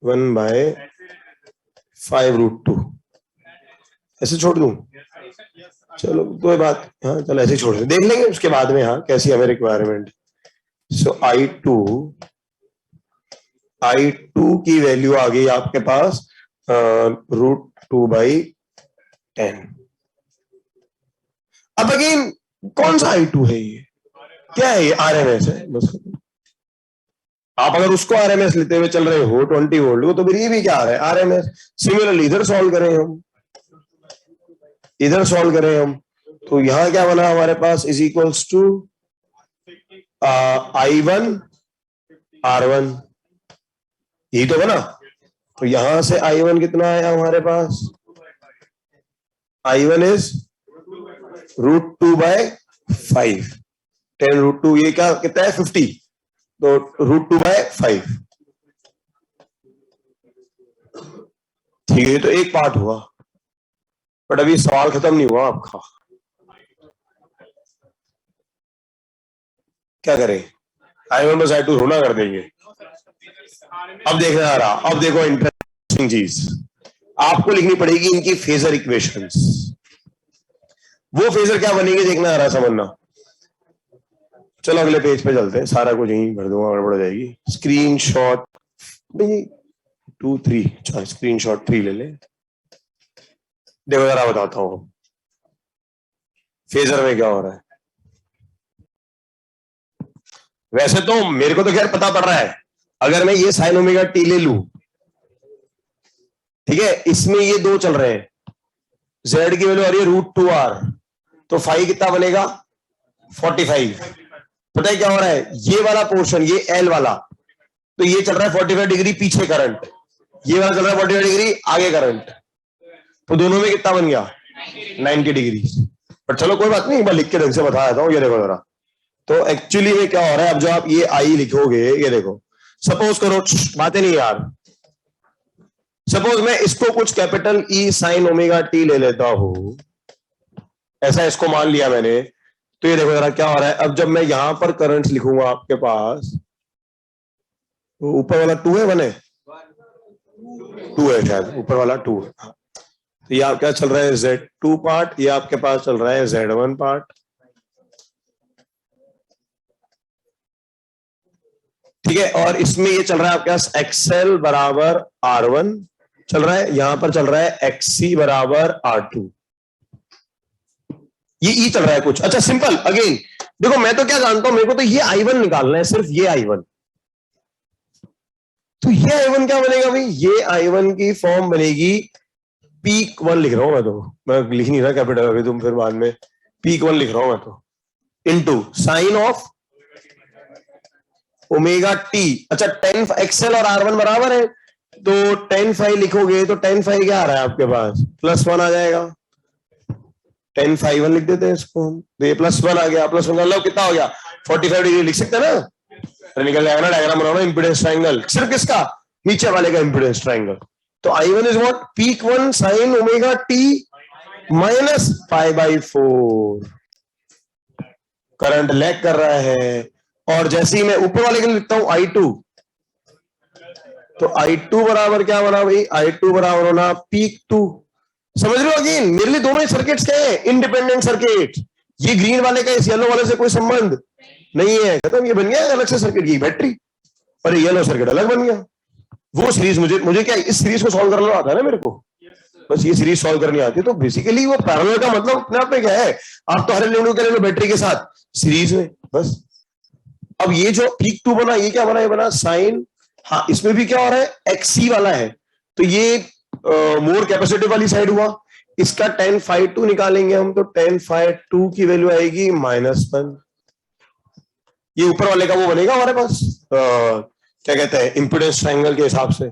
1/5√2, ऐसे छोड़ दूं, चलो कोई बात, हाँ चलो ऐसे छोड़ दें, देख लेंगे उसके बाद में, हाँ कैसी हमें रिक्वायरमेंट। सो I2 की वैल्यू आ गई आपके पास √2/10। अब अगेन कौन सा I2 है, ये क्या है, ये RMS है बस। आप अगर उसको RMS लेते हुए चल रहे हो 20 वोल्ट को, तो फिर ये भी क्या आ रहा है, RMS। सिमिलरली इधर सॉल्व करें हम, इधर सॉल्व करें हम, तो यहां क्या बना हमारे पास, is equals to I1 R1, यही तो बना। तो यहां से I1 कितना आया हमारे पास, I1 इज √2/5, 10√2, ये क्या कितना है 50, तो √2/5। ठीक है, तो एक पार्ट हुआ, बट अभी सवाल खत्म नहीं हुआ आपका, क्या करें, I1 बस I2 होना कर देंगे। अब देखना आ रहा, अब देखो इंटरेस्टिंग चीज, आपको लिखनी पड़ेगी इनकी फेजर इक्वेशंस। वो फेजर क्या बनेंगे देखना आ रहा, समझना। चलो अगले पेज पे चलते हैं, सारा कुछ यहीं भर दूंगा, गड़बड़ हो जाएगी। स्क्रीनशॉट 2 3, अच्छा स्क्रीनशॉट 3 ले ले, देखो जरा बताता हूं फेजर में क्या हो रहा है। वैसे तो मेरे को तो खैर पता पड़ रहा है, अगर मैं ये sin ओमेगा t ले लूं, ठीक है, इसमें ये दो चल रहे हैं, z की वैल्यू आ रही है √2r, तो फाई कितना बनेगा 45। पता है क्या हो रहा है, ये वाला पोर्शन, ये L वाला, तो ये चल रहा है 45 डिग्री पीछे करंट, ये वाला चल रहा है 45 डिग्री आगे करंट, तो दोनों में कितना बन गया 90 डिग्री। पर चलो कोई बात नहीं, एक बार लिख के ढंग से बता देता हूं, ये देखो जरा। तो एक्चुअली में क्या हो रहा है, अब जो आप ये I लिखोगे, ये देखो, सपोज करो, बातें नहीं यार, सपोज मैं इसको कुछ capital E sin omega t ले लेता हूं, ऐसा इसको मान लिया मैंने, तो ये देखो जरा क्या हो रहा है। अब जब मैं यहां पर करंट्स लिखूंगा आपके पास, तो ऊपर वाला 2 है 1 है 2 है शायद, ऊपर वाला 2 है। तो ये आप क्या चल रहा है Z2 पार्ट, ये आपके पास चल रहा है Z1 पार्ट, ठीक है, और इसमें ये चल रहा है आपके पास XL बराबर R1 चल रहा है, यहां पर चल रहा है XC बराबर R2, ये ई चल रहा है कुछ। अच्छा सिंपल अगेन देखो, मैं तो क्या जानता हूं, मेरे को तो ये I1 निकालना है, सिर्फ ये I1। तो ये I1 क्या बनेगा भाई, ये I1 की फॉर्म बनेगी, पीक 1 लिख रहा हूं मैं, तो मैं लिख नहीं रहा कैपिटल अभी, तुम फिर बाद में, पीक 1 लिख रहा हूं मैं तो, into sine of omega T. अच्छा टेन एक्सएल और R1 बराबर है, तो टेन फाइव लिखोगे तो टेन फाइव क्या आ रहा है आपके पास, +1 आ जाएगा। 10 5 1 लिख देते हैं इसको हम, तो ये +1 आ गया, +1 का मतलब कितना हो गया, 45 डिग्री लिख सकते हैं ना, तो निकल जाएगा ना, डायग्राम बनाओ ना इम्पीडेंस ट्रायंगल, सिर्फ किसका, नीचे वाले का इम्पीडेंस ट्रायंगल। तो I1 is what, peak 1 sine omega T minus π/4। Current lag कर रहा है, और जैसे ही मैं ऊपर वाले के लिए लिखता हूं I2, तो I2 बराबर क्या बना भाई, I2 बराबर होना पीक 2। समझ रहे हो, अगेन मेरे लिए दोनों ही सर्किट्स क्या है, इंडिपेंडेंट सर्किट। ये ग्रीन वाले का इस येलो वाले से कोई संबंध नहीं है, खत्म, ये बन गया अलग से सर्किट की बैटरी, और येलो सर्किट अलग बन गया। वो सीरीज मुझे क्या, इस सीरीज को सॉल्व करना आता है ना मेरे को, बस ये सीरीज सॉल्व करनी आती है। तो बेसिकली वो पैरेलल का मतलब अपने आप में क्या है, आप तो हर एलिमेंट को बैटरी के साथ सीरीज में बस। अब ये जो पीक 2 बना, ये क्या बना, ये बना साइन, हाँ इसमें भी क्या हो रहा है, XC वाला है, तो ये मोर कैपेसिटिव वाली साइड हुआ। इसका tan phi2 निकालेंगे हम, तो tan phi2 की वैल्यू आएगी -1। ये ऊपर वाले का वो बनेगा हमारे पास, क्या कहते हैं, इंपीडेंस ट्रायंगल के हिसाब से।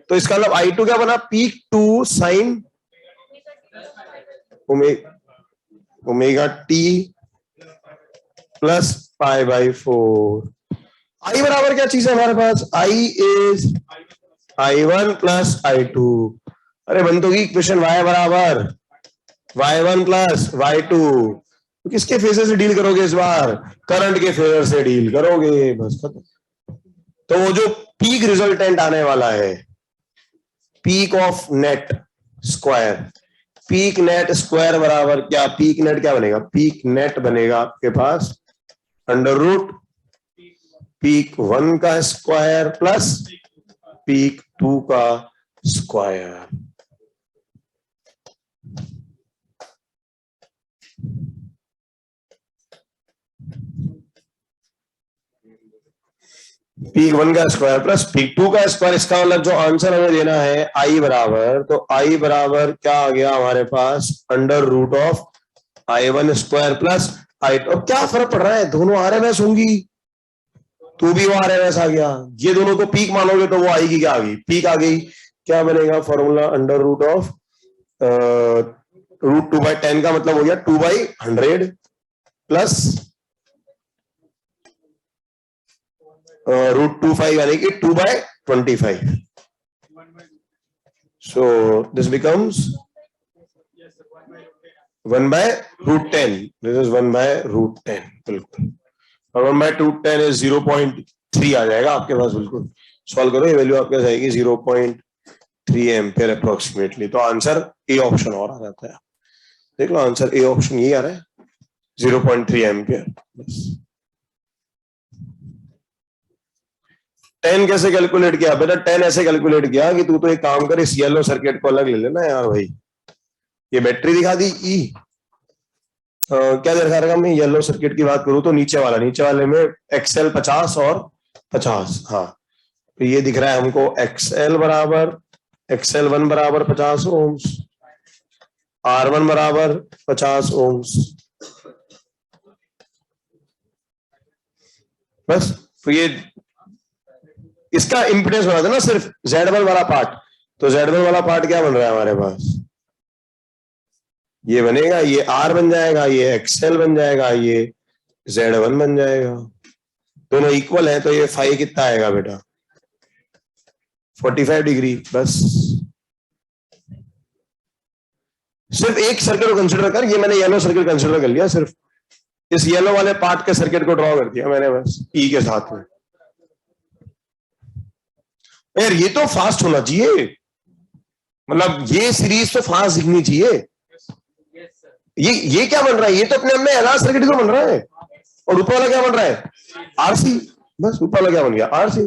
तो इसका मतलब I2 क्या बना, peak 2 sine omega T plus π/4। I बराबर क्या चीज है हमारे पास, I is I1 plus I2। अरे बन तो गई इक्वेशन, Y बराबर Y1 प्लस Y2। तो किसके फेजर से डील करोगे इस बार, करंट के फेजर से डील करोगे, बस खत्म। तो वो जो पीक रिजल्टेंट आने वाला है, peak of net square, peak net square बराबर क्या, पीक नेट क्या बनेगा, पीक नेट बनेगा आपके पास √ पीक 1 का स्क्वायर प्लस पीक 2 का स्क्वायर। पीक 1 का स्क्वायर प्लस पीक 2 का स्क्वायर, इसका मतलब जो आंसर हमें देना है I बराबर, तो I बराबर क्या आ गया हमारे पास, √ I1 स्क्वायर प्लस I2। अब क्या फर्क पड़ रहा है, दोनों RMS होंगी, तो भी वो RMS आ गया। ये दोनों को पीक मानोगे तो वो आएगी, क्या आ गई, पीक आ गई। क्या बनेगा फॉर्मूला, √ √2/10 का मतलब हो गया 2/100 प्लस √25 यानी कि 2/25। So this becomes 1/√10, this is 1/√10 बिल्कुल, और 1/210 इज 0.3 आ जाएगा आपके पास, बिल्कुल सॉल्व करो, ये वैल्यू आपके पास आएगी 0.3 एम्पियर अप्रोक्सीमेटली। तो आंसर ए ऑप्शन और आ जाता है, देख लो आंसर ए ऑप्शन ये आ रहा है 0.3 एम्पियर। बस 10 कैसे कैलकुलेट किया बेटा, 10 ऐसे कैलकुलेट किया कि तू तो एक काम कर, इस येलो सर्किट को अलग ले लेना यार भाई, ये बैटरी दिखा दी ई, क्या दिखा रहा, मैं येलो सर्किट की बात करूं तो नीचे वाले में XL 50 और 50, हाँ तो ये दिख रहा है हमको XL बराबर, XL1 बराबर 50 ओम्स, R1 बराबर 50 ओम्स, बस। तो ये इसका इंपिडेंस बना देना सिर्फ Z1 वाला पार्ट, तो Z1 वाला पार्ट क्या बन रहा है हमारे पास, ये बनेगा, ये R बन जाएगा, ये XL बन जाएगा, ये Z1 बन जाएगा, दोनों इक्वल है, तो ये फाई कितना आएगा बेटा, 45 डिग्री। बस सिर्फ एक सर्किट को कंसिडर कर, ये मैंने येलो सर्किट कंसिडर कर लिया, सिर्फ इस येलो वाले पार्ट के सर्किट को ड्रॉ कर दिया मैंने बस ई के साथ में। यार ये तो फास्ट होना चाहिए, मतलब ये सीरीज तो फास्ट दिखनी चाहिए। ये क्या बन रहा है, ये तो अपने में एनालॉग सर्किट को बन रहा है, और ऊपर वाला क्या बन रहा है, आरसी, बस ऊपर वाला क्या बन गया, आरसी।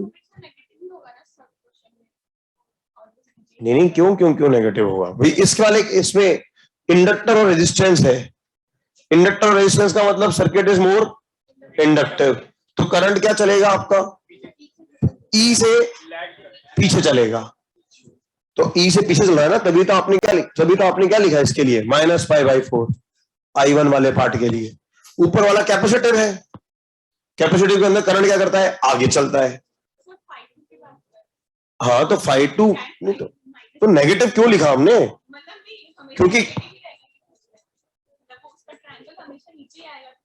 नहीं क्यों नेगेटिव होगा भाई, इसके वाले इसमें इंडक्टर और रेजिस्टेंस है, इंडक्टर रेजिस्टेंस का मतलब सर्किट इज मोर इंडक्टिव, तो करंट क्या चलेगा आपका, ई से पीछे चलेगा। तो ई से पीछे चल रहा है ना, तभी तो आपने क्या लिखा है इसके लिए -π/4 I1 वाले पार्ट के लिए। ऊपर वाला कैपेसिटिव है, कैपेसिटिव के अंदर करंट क्या करता है, आगे चलता है। हाँ तो φ2 नहीं तो नेगेटिव क्यों लिखा हमने, क्योंकि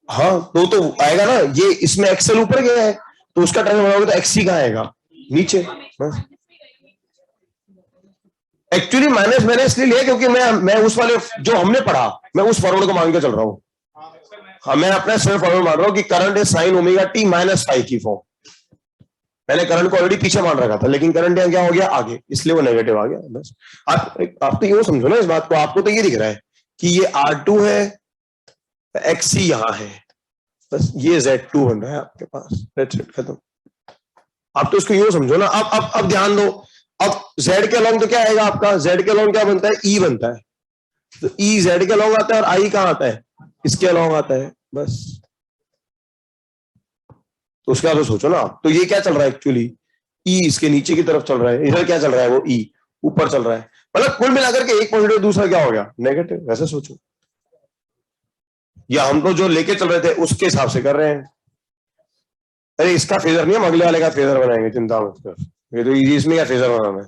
हाँ तो आएगा ना, ये इसमें एक्सेल ऊपर गया है तो उसका टर्म बनाओगे तो एक्सी कहाँ आएगा, नीचे। एक्चुअली माइनस मैंने इसलिए लिया क्योंकि मैं उस वाले जो हमने पढ़ा, मैं उस फॉर्मूले को मान के चल रहा हूँ। हाँ मैं अपना फॉर्मूला मान रहा हूँ कि करंट इज sin ωt -φ की फॉर्म। मैंने करंट को ऑलरेडी पीछे मान रखा था, लेकिन करंट यहाँ क्या हो गया, आगे, इसलिए वो नेगेटिव आ गया। बस आप तो यूं समझो ना इस बात को, आपको तो ये दिख रहा है कि ये R2 है, XC यहाँ है, बस ये Z2 बन रहा है आपके पास, खत्म। आप तो इसको यूं समझो ना। अब ध्यान दो, अब Z के अलॉन्ग तो क्या आएगा आपका, Z के अलॉन्ग क्या बनता है, E बनता है, तो E Z के अलॉन्ग आता है और I कहाँ आता है, इसके अलॉन्ग आता है, बस। तो उसका तो सोचो ना आप, तो ये क्या चल रहा है एक्चुअली, E इसके नीचे की तरफ चल रहा है, इधर क्या चल रहा है, वो E ऊपर चल रहा है, मतलब कुल मिलाकर के एक पॉजिटिव दूसरा क्या हो गया, नेगेटिव। वैसे सोचो, या हम तो जो लेके चल रहे थे उसके हिसाब से कर रहे हैं। अरे इसका फेजर नहीं, हम अगले वाले का फेजर बनाएंगे, चिंता मत कर, ये तो इजी, इसमें क्या फेजर बनाना है,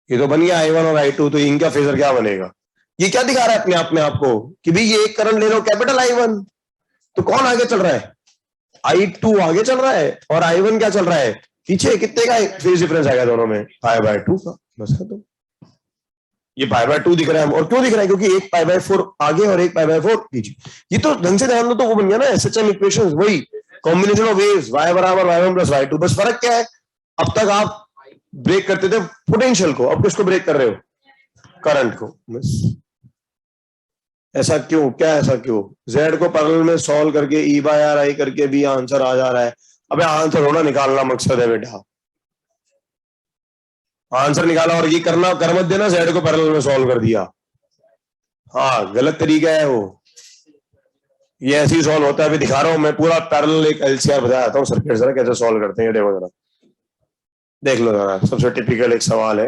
ये तो बन गया I1 और I2, तो इनका फेजर क्या बनेगा। ये क्या दिखा रहा है अपने आप में आपको कि भाई ये एक करंट ले लो कैपिटल I1, तो कौन आगे चल रहा है, I2 आगे चल रहा है और I1 क्या चल रहा है पीछे। कितने का फेज डिफरेंस आएगा दोनों में, π/2 का, बस खत्म। ये π/2 दिख रहा है, और क्यों दिख रहा है, क्योंकि एक π/4 आगे और एक π/4 पीछे। ये तो ढंग से ध्यान दो तो वो बन गया ना SHM इक्वेशंस, वही कॉम्बिनेशन ऑफ वेव्स y बराबर y1 + y2। बस फर्क क्या है, अब तक आप ब्रेक करते थे पोटेंशियल को, अब किसको ब्रेक कर रहे हो, करंट को, बस। ऐसा क्यों, क्या ऐसा क्यों, Z को पैरेलल में सॉल्व करके E/R करके भी आंसर आ जा रहा है। अबे आंसर होना निकालना मकसद है बेटा, आंसर निकाला और ये करना कर मत देना Z को पैरेलल में सॉल्व कर दिया, हाँ गलत तरीका है वो, ये ऐसे ही सॉल्व होता है। अभी दिखा रहा हूं मैं पूरा पैरेलल एक LCR बताया हूँ सर्किट, जरा कैसे सॉल्व करते हैं, देखो जरा, देख लो जरा, सबसे टिपिकल एक सवाल है,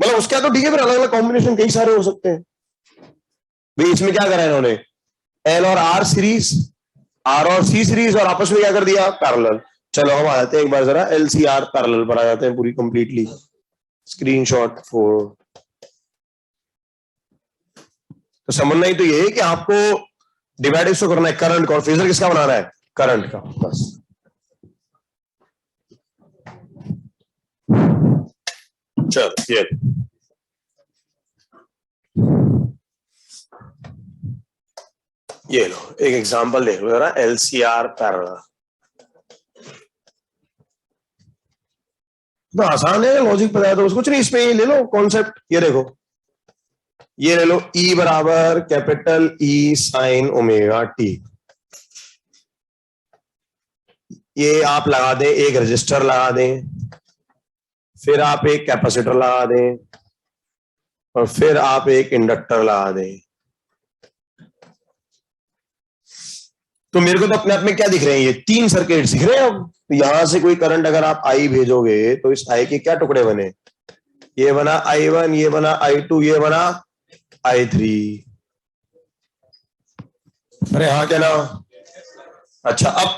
मतलब उसका तो ठीक है, फिर अलग अलग कॉम्बिनेशन कई सारे हो सकते हैं। भाई इसमें क्या करा इन्होंने, L और R सीरीज, R और C सीरीज, और आपस में क्या कर दिया, पैरेलल। चलो हम आ जाते हैं एक बार जरा LCR पैरेलल पर आ जाते हैं पूरी कंप्लीटली, स्क्रीनशॉट 4। तो समझना ही तो ये है कि आपको डिवाइड इसको करना है करंट का, और फेजर किसका बनाना है, करंट का, बस। चल ये लो एक एग्जांपल देख लो जरा, LCR पैरेलल। तो आसान है, लॉजिक पता है तो कुछ नहीं, इसमें ये ले लो कॉन्सेप्ट, ये देखो, ये ले लो E बराबर कैपिटल E sin ωt। ये आप लगा दें, एक रजिस्टर लगा दें, फिर आप एक कैपेसिटर लगा दें, और फिर आप एक इंडक्टर लगा दें। तो मेरे को तो अपने आप में क्या दिख रहे हैं, ये 3 सर्किट दिख रहे हैं। अब तो यहां से कोई करंट अगर आप I भेजोगे तो इस I के क्या टुकड़े बने, ये बना I1, ये बना I2, ये बना I3। अरे हाँ क्या ना, अच्छा अब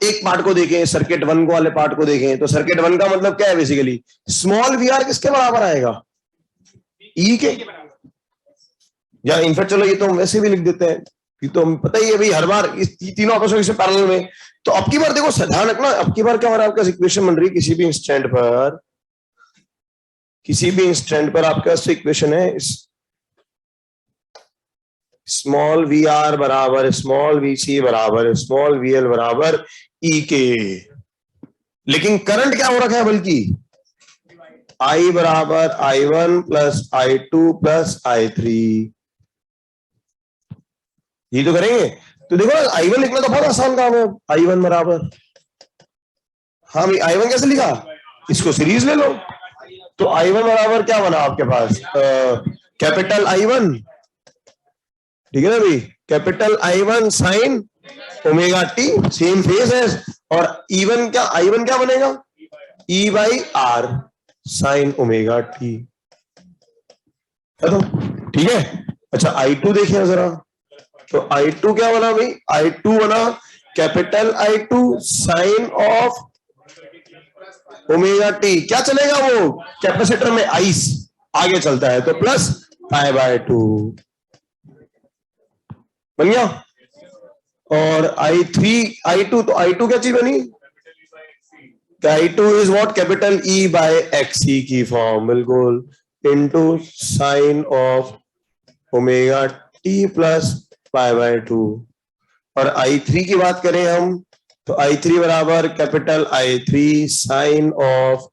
एक पार्ट को देखें, सर्किट 1 को वाले पार्ट को देखें, तो सर्किट 1 का मतलब क्या है, बेसिकली स्मॉल VR किसके बराबर आएगा, E के, या इनफैक्ट चलो ये तो हम वैसे भी लिख देते हैं, ये तो हमें पता ही है भाई, हर बार इस तीनों आपस में पैरेलल में। तो अब की बार देखो ध्यान रखना, अब की बार क्या हो रहा है, आपका इक्वेशन बन रही है किसी भी इंस्टेंट पर आपके पास इक्वेशन है, स्मॉल VR बराबर स्मॉल VC बराबर स्मॉल VL बराबर E के। लेकिन करंट क्या हो रखा है, बल्कि I बराबर I1 + I2 + I3, ये तो करेंगे। तो देखो I1 लिखना तो बहुत आसान काम है, I1 बराबर, हाँ भाई I1 कैसे लिखा, इसको सीरीज ले लो, तो I1 बराबर क्या बना आपके पास, कैपिटल I1, ठीक है ना भाई, capital I1 sine omega T, same phase है, और E1 क्या, I1 क्या बनेगा, E by R sine omega T, है तो ठीक है। अच्छा I2 देखिए जरा, तो I2 क्या बना भाई, I2 बना capital I2 sine of omega T, क्या चलेगा वो कैपेसिटर में आइस आगे चलता है, तो प्लस पाई बाय 2 बन गया। और I3 I2, तो I2 क्या चीज बनी, I2 is what, capital E by XC की फॉर्म, बिल्कुल, into sine of omega T plus pi by 2। और I3 की बात करें हम, तो I3 बराबर कैपिटल I3 साइन ऑफ,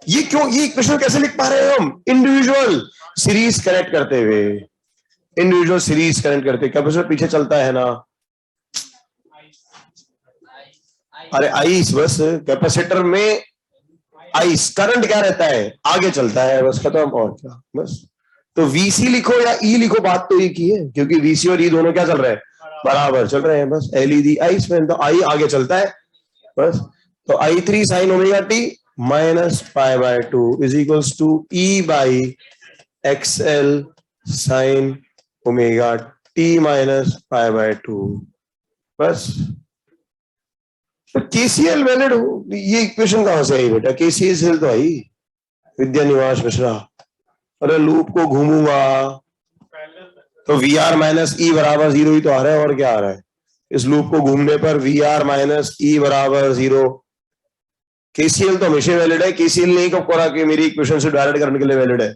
ये क्यों, ये इक्वेशन कैसे लिख पा रहे हैं हम, इंडिविजुअल सीरीज कनेक्ट करते हुए, इंडिविजुअल सीरीज कनेक्ट करते, कैपेसिटर पीछे चलता है ना, अरे आइस, बस कैपेसिटर में आइस, करंट क्या रहता है, आगे चलता है, बस खत्म, और क्या बस। तो VC लिखो या E लिखो, बात तो एक ही है, क्योंकि VC और E दोनों क्या चल रहे हैं, बराबर चल रहे हैं, बस LED आइस में, तो I आगे चलता है बस। तो I3 sine omega T minus pi by 2 is equals to E by XL sine omega T minus pi by 2, बस। तो KCL वैलिड हो, ये इक्वेशन कहां से आई बेटा, KCL तो आई विद्या निवास मिश्रा। अरे लूप को घूमूंगा तो VR माइनस ई बराबर 0 ही तो आ रहा है, और क्या आ रहा है, इस लूप को घूमने पर VR माइनस ई बराबर 0। KCL तो हमेशा वैलिड है, KCL नहीं कब करा कि मेरी इक्वेशन से डायरेक्ट करने के लिए वैलिड है,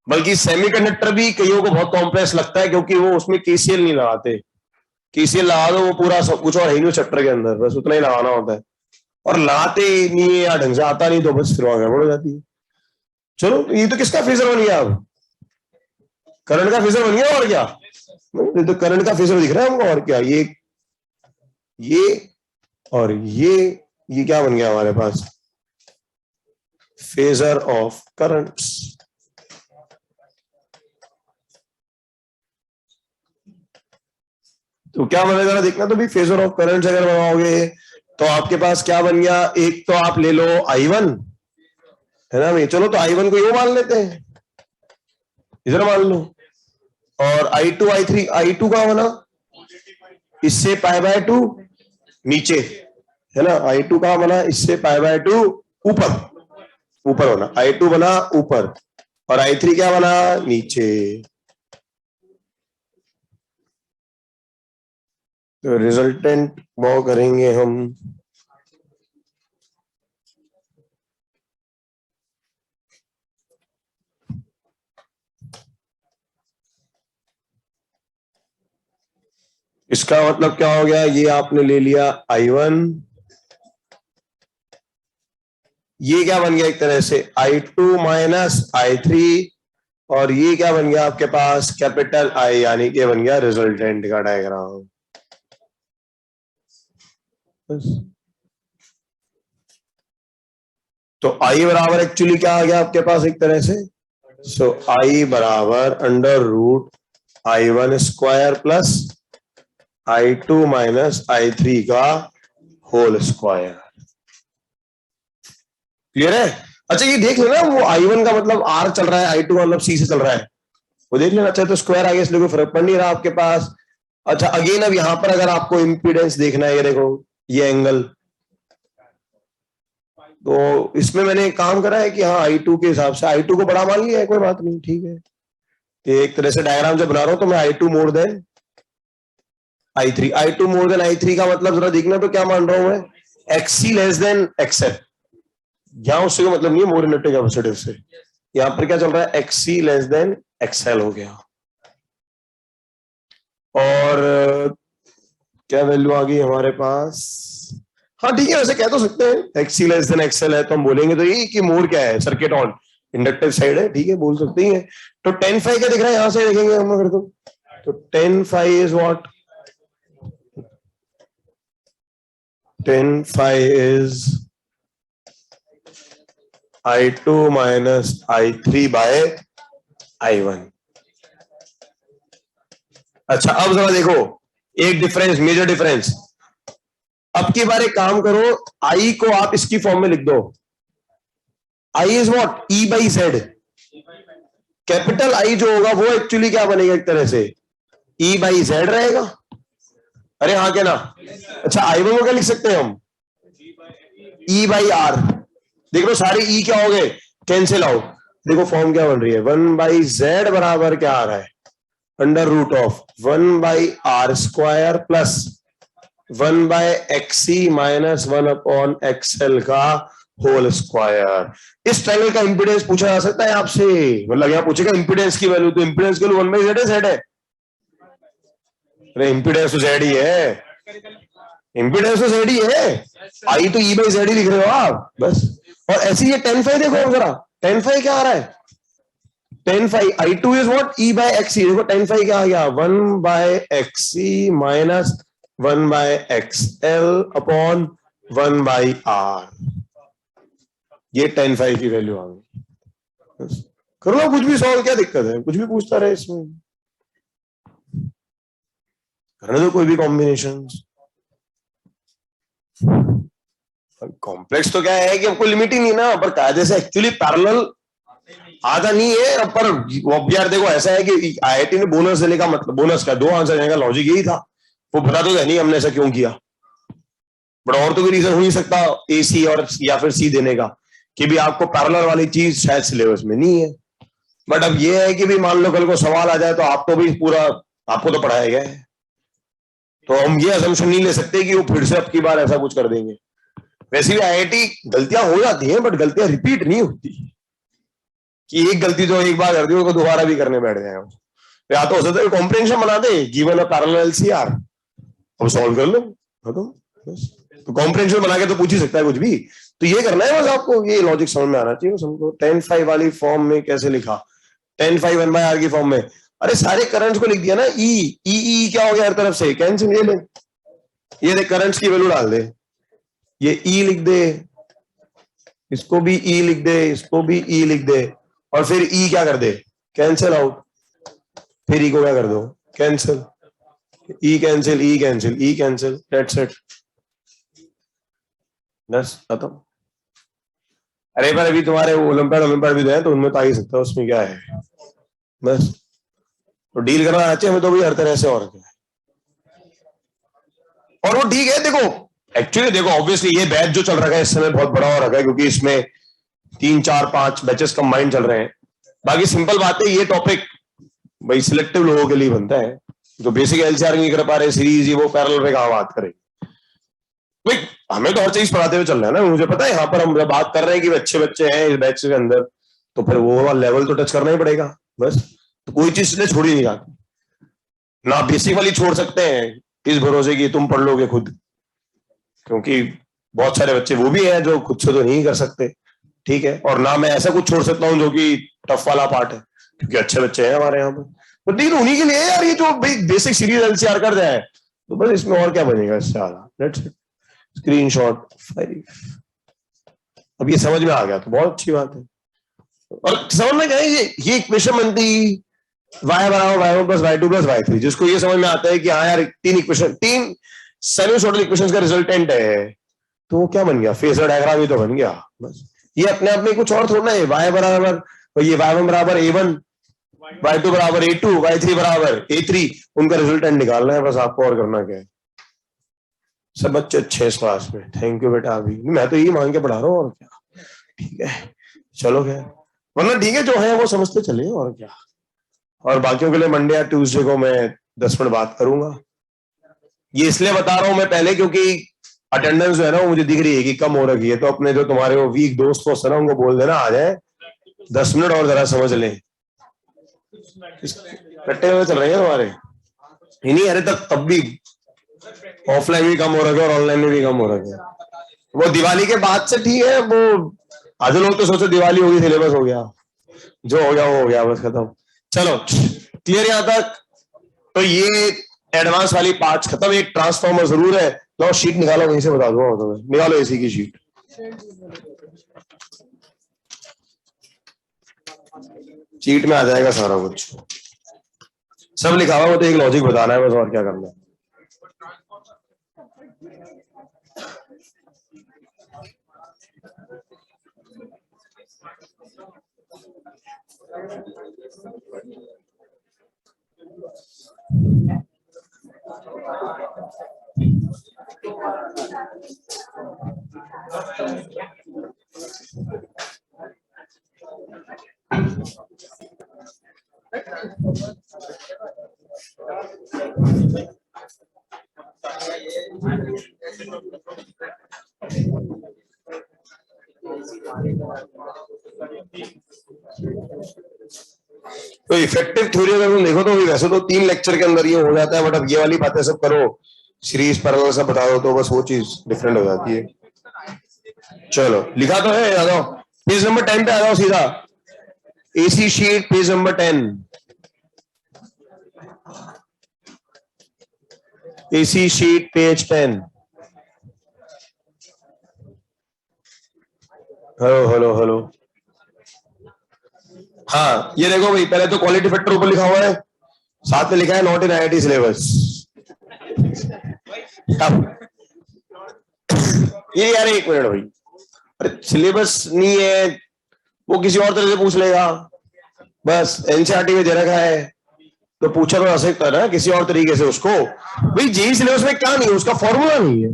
बल्कि सेमीकंडक्टर भी कईयों को बहुत कॉम्प्लेक्स लगता है, क्योंकि वो उसमें KCL नहीं लगाते, KCL लगा दो वो पूरा सब कुछ और है नहीं चैप्टर के अंदर, बस उतना ही लगाना होता है, और लगाते नहीं है या ढंग से आता नहीं, तो बस फिर वहां गड़बड़ हो जाती है। चलो, ये तो किसका फेजर बन गया, अब करंट का फेजर बन गया, और क्या, ये तो करंट का फेजर दिख रहा है हमको, और क्या, ये और ये क्या बन गया हमारे पास, फेजर ऑफ करंट्स। तो क्या बनेगा देखना, तो भी फेजर ऑफ करंट्स अगर बनाओगे तो आपके पास क्या बन गया, एक तो आप ले लो I1, है ना भाई, चलो तो I1 को ये मान लेते हैं, इधर मान लो, और I2 I3, I2 का बना इससे पाई बाय 2 नीचे, है ना, I2 का बना इससे पाई बाय 2 ऊपर, ऊपर बना I2 बना ऊपर, और I3 क्या बना नीचे। तो रिजल्टेंट वो करेंगे हम, इसका मतलब क्या हो गया, ये आपने ले लिया I1, ये क्या बन गया एक तरह से I2 माइनस I3, और ये क्या बन गया आपके पास कैपिटल I, यानी कि बन गया रिजल्टेंट का डायग्राम। तो I बराबर एक्चुअली क्या आ गया आपके पास एक तरह से, सो I बराबर under root I1 square plus I2 minus I3 का होल स्क्वायर। क्लियर है। अच्छा ये देख लेना, वो I1 का मतलब R चल रहा है, I2 का मतलब C से चल रहा है, वो देख लेना। अच्छा तो स्क्वायर आ गया, इसलिए कोई फर्क पड़ नहीं रहा आपके पास। अच्छा अगेन अब यहां पर अगर आपको इंपीडेंस देखना है, ये देखो ये एंगल, तो इसमें मैंने काम करा है कि हाँ I2 के हिसाब से I2 को बड़ा मान लिया है, कोई बात नहीं, ठीक है। एक तरह से डायग्राम जब बना रहा हूं तो मैं I2 more than I3, I2 more than I3 का मतलब जरा देखना, तो क्या मान रहा हूं मैं, XC लेस देन XL, यहां उससे मतलब नहीं मोर इलेक्ट्रिक कैपेसिटिव से, यहां पर क्या चल रहा है, XC लेस देन XL हो गया। और क्या वैल्यू आ गई हमारे पास, हाँ ठीक है, वैसे कह तो सकते हैं XC लेस देन XL है, तो हम बोलेंगे तो ये कि मोर क्या है, सर्किट ऑन इंडक्टिव साइड है, ठीक है, बोल सकते ही है। तो 10 क्या दिख रहा है, यहां से देखेंगे हम अगर, तो 10 is what, 10 is I2 minus I3 by I1। अच्छा अब जरा देखो एक डिफरेंस, मेजर डिफरेंस। अब की बार एक काम करो, आई को आप इसकी फॉर्म में लिख दो। I is what, E by Z. Capital I जो होगा वो एक्चुअली क्या बनेगा, एक तरह से ई बाई जेड रहेगा। अरे हाँ क्या ना। अच्छा आई वन को क्या लिख सकते हैं हम, ई बाई आर। देख लो सारे ई क्या हो गए, कैंसिल आउट। देखो फॉर्म क्या बन रही है, 1/z बराबर क्या आ रहा है, under root of 1/r² plus 1/xc minus 1/xl का होल स्क्वायर। इस ट्रायंगल का इंपीडेंस पूछा जा सकता है आपसे, मतलब यहां पूछेगा इंपीडेंस की वैल्यू, तो इंपीडेंस की वैल्यू 1/z है, z है। अरे इंपीडेंस तो z ही है, इंपीडेंस तो z ही है। आई तो ई बाई जेड ही लिख रहे हो आप बस। और ऐसे ये tan फाई देखो जरा, tan फाई क्या आ रहा है, tan phi I two is what E by X C. देखो tan फाई क्या आ गया, 1/xc minus 1/xl upon 1/r। ये tan फाई की वैल्यू आ गई। कर लो कुछ भी सॉल्व, क्या दिक्कत है, कुछ भी पूछता रहे इसमें, करने दो कोई भी कॉम्बिनेशन। कॉम्प्लेक्स तो क्या है कि आपको लिमिट ही नहीं ना, पर कायदे से एक्चुअली पैरेलल आधा नहीं है। पर वो यार देखो ऐसा है कि आईआईटी ने बोनस देने का मतलब, बोनस का 2 आंसर देने का लॉजिक यही था, वो बता तो नहीं हमने ऐसा क्यों किया। बट और तो कोई रीजन हो नहीं सकता ए सी और या फिर सी देने का, कि भी आपको पैरेलल वाली चीज शायद सिलेबस में नहीं है। बट अब ये है कि भी मान लो कल को सवाल आ जाए तो आप तो भी पूरा, आपको तो पढ़ाया गया है, तो हम ये असम्पशन नहीं ले सकते कि वो फिर से अब की बार ऐसा कुछ कर देंगे। वैसे भी आईआईटी गलतियां हो जाती हैं, बट गलतियां रिपीट नहीं होती, कि एक गलती जो एक बार कर दी उसको दोबारा भी करने बैठ जाए। या तो हो सकता है कॉम्प्रिहेंशन बना दे, गिवन अ पैरेलल एलसीआर, अब सॉल्व कर लो खत्म बस। तो कॉम्प्रिहेंशन बना के तो पूछ ही सकता है कुछ भी, तो ये करना है बस आपको, ये लॉजिक समझ में आना चाहिए हमको। tan फाई वाली फॉर्म में कैसे लिखा, tan फाई 1/r की फॉर्म में, अरे सारे करंट्स को लिख दिया ना, ई ई ई क्या हो गया हर तरफ से कैंसिल, ये ले, ये देख करंट्स की वैल्यू डाल दे, ये ई लिख दे, इसको भी ई लिख दे, इसको भी ई लिख दे, और फिर ई क्या कर दे, कैंसिल आउट। फिर ई को क्या कर दो, cancel, E cancel E cancel E cancel, that's it, बस खत्म। अरे पर अभी तुम्हारे ओलंपियाड ओलंपियाड भी तो है, तो उनमें तो आ ही सकता है, उसमें क्या है बस। तो डील करना चाहिए हमें तो भी हर तरह से, और क्या है। और वो ठीक है, देखो एक्चुअली देखो ऑब्वियसली ये बैच जो चल रहा है इस समय बहुत बड़ा हो रखा है, क्योंकि इसमें 3 4 5 बैचेस कंबाइंड चल रहे हैं। बाकी सिंपल बात है, ये टॉपिक भाई सिलेक्टिव लोगों के लिए बनता है, जो बेसिक एलसीआर नहीं कर पा रहे, सीरीज ये वो, पैरेलल पे कहां बात करें भाई। हमें तो हर चीज पढ़ाते हुए चल रहा है ना, मुझे पता है यहाँ पर हम बात कर रहे हैं कि अच्छे बच्चे हैं इस बैच के अंदर, तो फिर वो लेवल तो टच करना ही पड़ेगा बस। तो कोई चीज इसलिए छोड़ी नहीं जाती ना, बेसिक वाली छोड़ सकते हैं इस भरोसे की तुम पढ़ लोगे खुद, क्योंकि बहुत सारे बच्चे वो भी हैं जो खुद से तो नहीं कर सकते, ठीक है। और ना मैं ऐसा कुछ छोड़ सकता हूँ जो कि टफ वाला पार्ट है, क्योंकि अच्छे बच्चे हैं हमारे यहाँ पर। तो ठीक है, उन्हीं के लिए यार ये जो बेसिक सीरीज एलसीआर कर जाए, तो बस इसमें और क्या बनेगा इससे ज्यादा। लेट्स स्क्रीनशॉट 5, अब ये समझ में आ गया तो बहुत अच्छी बात है। और समझ में क्या है, ये इक्वेशन बनती y बराबर y1 plus y2 plus y3, जिसको ये समझ में आता है कि हाँ यार 3 इक्वेशन, 3 साइनसॉइडल इक्वेशंस का रिजल्टेंट है, तो वो क्या बन गया, फेजर डायग्राम ही तो बन गया बस। ये अपने आप में कुछ और थोड़ा है, y बराबर, ये y1 बराबर a1, y2 बराबर a2, y3 बराबर a3, उनका रिजल्टेंट निकालना है बस आपको, और करना क्या है। सब बच्चे अच्छे इस क्लास में, थैंक यू बेटा। अभी मैं तो यही मांग के पढ़ा रहा हूँ, और क्या, ठीक है चलो खैर, वरना ठीक है जो है वो समझते चले, और क्या। और बाकियों के लिए मंडे या ट्यूसडे को मैं 10 मिनट बात करूंगा। ये इसलिए बता रहा हूं मैं पहले, क्योंकि अटेंडेंस जो है ना वो मुझे दिख रही है कि कम हो रखी है, तो अपने जो तुम्हारे वो वीक दोस्त हो ना उनको बोल देना आ जाए 10 मिनट और जरा समझ लें। कट्टे हुए चल रहे हैं तुम्हारे, नहीं अरे तब भी ऑफलाइन भी कम हो रखा है और ऑनलाइन में भी कम हो रखा है। वो दिवाली के बाद से ठीक है, वो आधे लोग तो सोचो दिवाली होगी सिलेबस हो गया, जो हो गया वो हो गया बस खत्म। चलो क्लियर यहां तक। तो ये एडवांस वाली पार्ट खत्म। एक ट्रांसफॉर्मर जरूर है, लो शीट निकालो वहीं से, बता दूंगा तुम्हें, निकालो एसी की शीट। शीट में आ जाएगा सारा कुछ। सब लिखा हुआ, वो तो एक लॉजिक बताना है बस, और क्या करना है। तो इफेक्टिव थ्योरी अगर तुम देखो तो वैसे तो 3 लेक्चर के अंदर ये हो जाता है, बट अब ये वाली बातें सब करो, सीरीज पैरेलल सब बता दो, तो बस वो चीज डिफरेंट हो जाती है। चलो लिखा तो है, आ जाओ पेज नंबर 10 पे आ जाओ सीधा, AC sheet page number 10, AC sheet page 10। Hello hello hello. हाँ ये देखो भाई, पहले तो क्वालिटी फैक्टर ऊपर लिखा हुआ है, साथ में लिखा है नॉट इन आईआईटी सिलेबस। ये यार एक मिनट भाई, अरे सिलेबस नहीं है, वो किसी और तरह से पूछ लेगा, बस एनसीईआरटी में दे रखा है तो पूछा तो आ सकता है ना किसी और तरीके से उसको। भाई जेई सिलेबस में क्या नहीं है, उसका फॉर्मूला नहीं है।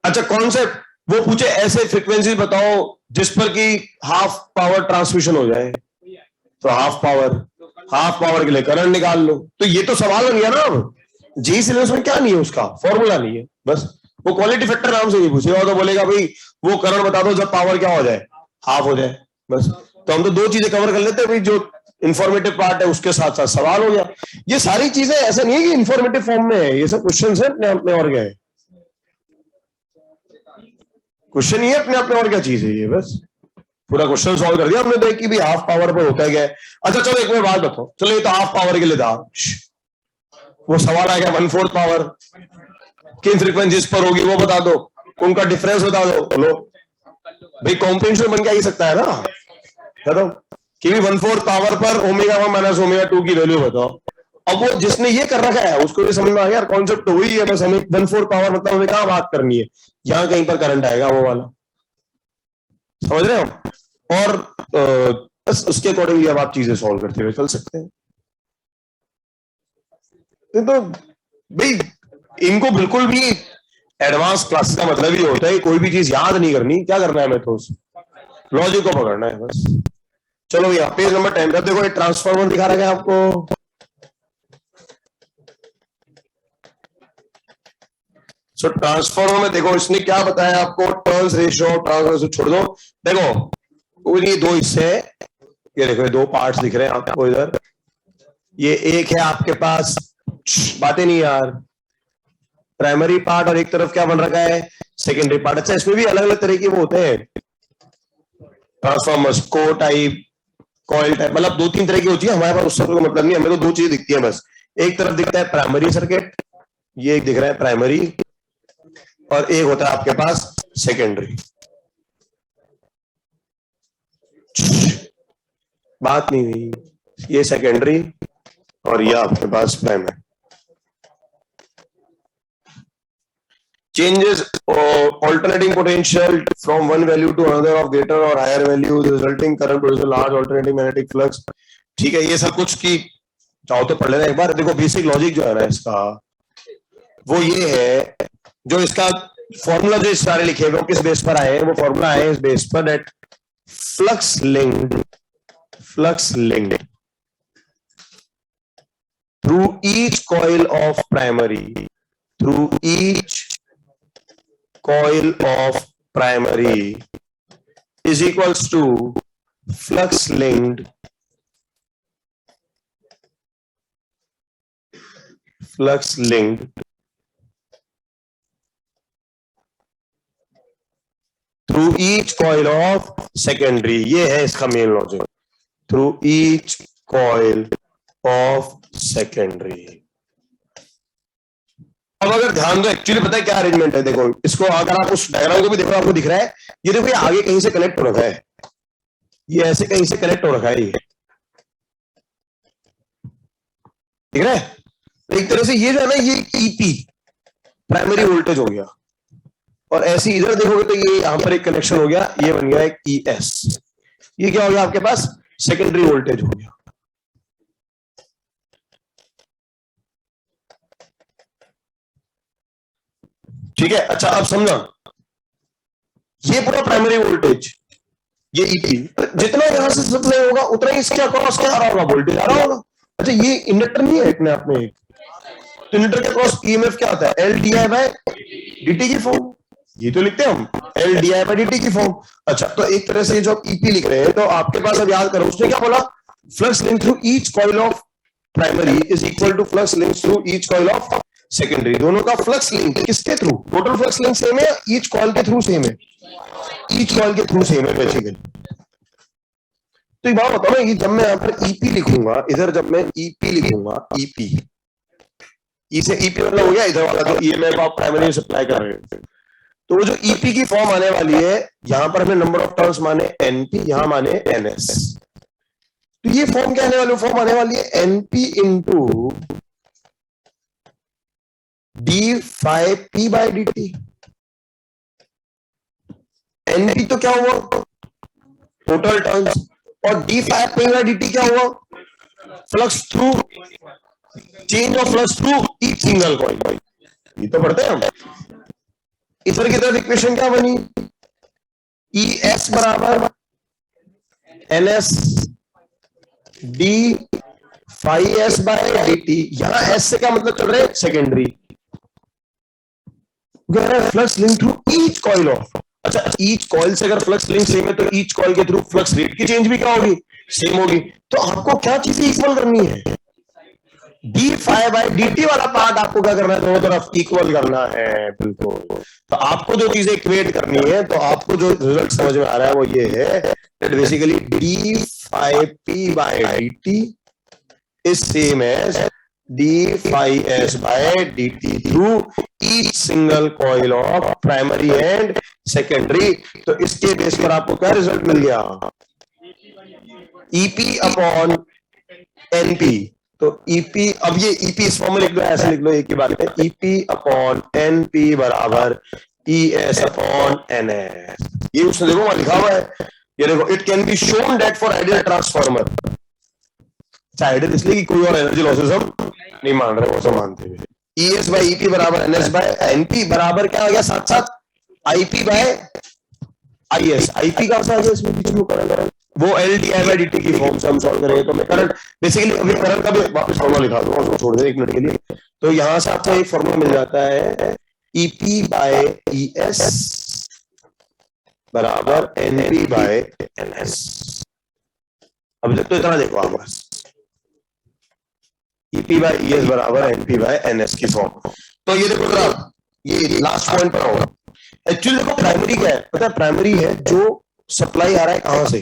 अच्छा कॉन्सेप्ट वो पूछे, ऐसे फ्रीक्वेंसी बताओ जिस पर कि हाफ पावर ट्रांसमिशन हो जाए, तो हाफ पावर के लिए करंट निकाल लो, तो ये तो सवाल बन गया ना। अब जेई सिलेबस में क्या नहीं है, उसका फॉर्मूला नहीं है, बस वो क्वालिटी फैक्टर नाम से नहीं पूछेगा, तो बोलेगा भाई वो करंट बता दो जब पावर क्या हो जाए, हाफ हो जाए, बस। तो हम तो दो चीजें कवर कर लेते हैं भाई, जो इंफॉर्मेटिव पार्ट है उसके साथ साथ सवाल हो गया। ये सारी चीजें ऐसा नहीं है कि इंफॉर्मेटिव फॉर्म में है, ये सब क्वेश्चन है अपने आप में, और क्या है क्वेश्चन, ही है अपने आप में, और क्या चीज है ये, बस पूरा क्वेश्चन सॉल्व कर दिया हमने, देख कि भी हाफ पावर पर होता है क्या है। अच्छा चलो एक बात बताओ, चलो ये तो हाफ पावर के लिए था, वो सवाल आ गया 1/4 पावर किन फ्रीक्वेंसीज पर होगी वो बता दो, उनका डिफरेंस बता दो, लो भाई कॉम्बिनेशन बन के आ ही सकता है ना, बताओ कि भी 1/4 पावर पर ओमेगा 1 माइनस ओमेगा 2 की वैल्यू बताओ। अब वो जिसने ये कर रखा है उसको ये समझ में आ गया, कॉन्सेप्ट तो वही है, बस हमें 1/4 पावर मतलब हमें कहां बात करनी है, यहां कहीं पर करंट आएगा वो वाला, समझ रहे हो। और बस उसके अकॉर्डिंगली अब आप चीजें सॉल्व करते हुए चल सकते हैं। तो भाई इनको बिल्कुल भी एडवांस क्लासेस का मतलब ही होता है कोई भी चीज याद नहीं करनी, क्या करना है, मैं तो लॉजिक को पकड़ना है बस। चलो भैया पेज नंबर 10 पर देखो, ये ट्रांसफार्मर दिखा रखा है आपको, सो ट्रांसफार्मर में देखो इसने क्या बताया आपको, टर्न्स रेशियो, ट्रांसफर छोड़ दो, देखो ये दो हिस्से, ये देखो ये दो पार्ट्स दिख रहे हैं आपको इधर, ये एक है आपके पास, बातें नहीं यार, प्राइमरी पार्ट, और एक तरफ क्या बन रखा है, सेकेंडरी पार्ट। अच्छा इसमें भी अलग अलग तरह के वो होते हैं ट्रांसफॉर्मर्स, को टाइप, कॉइल टाइप, मतलब 2-3 तरह की होती है, हमारे पास उससे कोई मतलब नहीं, हमें तो दो चीजें दिखती है बस, एक तरफ दिखता है प्राइमरी सर्किट, ये एक दिख रहा है प्राइमरी, और एक होता है आपके पास सेकेंडरी। बात नहीं हुई, ये सेकेंडरी और ये आपके पास primary. Changes alternating potential from one value to another of greater or higher value, the resulting current produces a large alternating magnetic flux। ठीक है, ये सब कुछ की चाहो तो पढ़ लेना एक बार। देखो बेसिक लॉजिक जो है ना इसका, वो ये है, जो इसका फॉर्मूला जो सारे लिखे हुए किस बेस पर आए हैं, वो फॉर्मूला आए इस बेस पर, that flux linked through each coil of primary, through each coil of primary is equals to flux linked through each coil of secondary। ये है इसका main logic, through each coil of secondary। अब अगर ध्यान दो, actually पता है क्या अरेंजमेंट है, देखो इसको अगर आप उस डायग्राम को भी देखो, आपको दिख रहा है ये, देखो ये आगे कहीं से कनेक्ट हो रखा है, ये ऐसे कहीं से कनेक्ट हो रखा है, ठीक है। एक तरह से ये जो है ना, ये ईपी प्राइमरी वोल्टेज हो गया, और ऐसे इधर देखोगे तो ये यहां पर एक कनेक्शन हो गया, ये बन गया एक ईएस, ये क्या हो गया आपके पास, सेकेंडरी वोल्टेज हो गया। ठीक है, अच्छा अब समझो, ये पूरा प्राइमरी वोल्टेज, ये ईपी, जितना यहां से सप्लाई होगा उतना ही इसके अक्रॉस क्या आ रहा होगा, वोल्टेज आ रहा होगा। अच्छा ये इंडक्टर नहीं है अपने आप में एक, तो इंडक्टर के अक्रॉस ईएमएफ क्या आता है, L D I by D की फॉर्म, ये तो लिखते हैं हम L D I by D की फॉर्म। अच्छा तो एक तरह से जो ईपी लिख रहे हैं, तो आपके पास अब याद करो उसने क्या बोला, flux link through each coil of primary is equal to flux link through each coil of secondary. दोनों का फ्लक्स लिंक किसके थ्रू, टोटल फ्लक्स लिंक सेम है, ईच कॉइल के थ्रू सेम है, ईच कॉइल के थ्रू सेम है basically. तो एक बात बताओ ना, जब मैं यहाँ पर ईपी लिखूंगा, इधर जब मैं ईपी लिखूंगा, ईपी, ई से ईपी मतलब हो गया इधर वाला जो ईएमएफ आप प्राइमरी सप्लाई कर रहे हो, तो वो जो ईपी की फॉर्म आने वाली है, यहां पर हमें नंबर ऑफ टर्न्स माने एनपी, यहां माने एनएस, तो ये फॉर्म क्या आने वाली, फॉर्म आने वाली है NP into D phi P by D T. NP तो क्या हुआ, टोटल टर्न्स, और D phi P by D T क्या हुआ, flux through, change of flux through each single coil. ये तो पढ़ते हैं हम। इधर की तरफ इक्वेशन क्या बनी, ई एस बराबर N S D phi S by D T. यहां एस से क्या मतलब चल रहा है, secondary, flux link through each coil of. अच्छा ईच कॉइल से अगर फ्लक्स लिंक सेम है, तो ईच कॉइल के थ्रू फ्लक्स रेट की चेंज भी क्या होगी, सेम होगी। तो आपको क्या चीजें इक्वल करनी है, D five by D T वाला पार्ट आपको क्या करना है, दोनों तरफ इक्वल करना है, बिल्कुल। तो आपको जो चीजें इक्वेट करनी है, तो आपको जो रिजल्ट समझ में आ रहा है वो ये है, that basically D phi P by D T is same as D phi S by D T through each single coil of primary and secondary. तो इसके बेस पर आपको क्या रिजल्ट मिल गया, ईपी अपॉन एनपी। तो ईपी, अब ये ईपी इस फॉर्म में लिख लो, ऐसे लिख लो एक ही बात है, ईपी अपॉन एनपी बराबर E S upon N S. ये उसने देखो वहां लिखा हुआ है, ये देखो, it can be shown that for ideal transformer, ideal इसलिए कि कोई और एनर्जी लॉसेस हम नहीं मान रहे, वो सब मानते हुए, ई एस बाई ईपी बराबर एन एस बाय एनपी बराबर क्या आ गया, साथ साथ IP by I S. IP का आ गया इसमें बीच में करंट, वो L D I by D T की फॉर्म से हम सॉल्व करेंगे। तो मैं करंट बेसिकली, अभी करंट का भी वापस फॉर्मूला लिखा दूंगा, उसको छोड़ दे एक मिनट के लिए। तो यहां से आपको एक फॉर्मूला मिल जाता है, ईपी बाय ई एस बराबर एनपी बाय एन एस। अब तक तो इतना देखो आप बस, ईपी बाय ई एस बराबर एनपी बाय एन एस की फॉर्म। तो ये देखो जरा, ये लास्ट पॉइंट पर होगा। एक्चुअली देखो प्राइमरी क्या है, पता है, प्राइमरी है जो सप्लाई आ रहा है कहां से,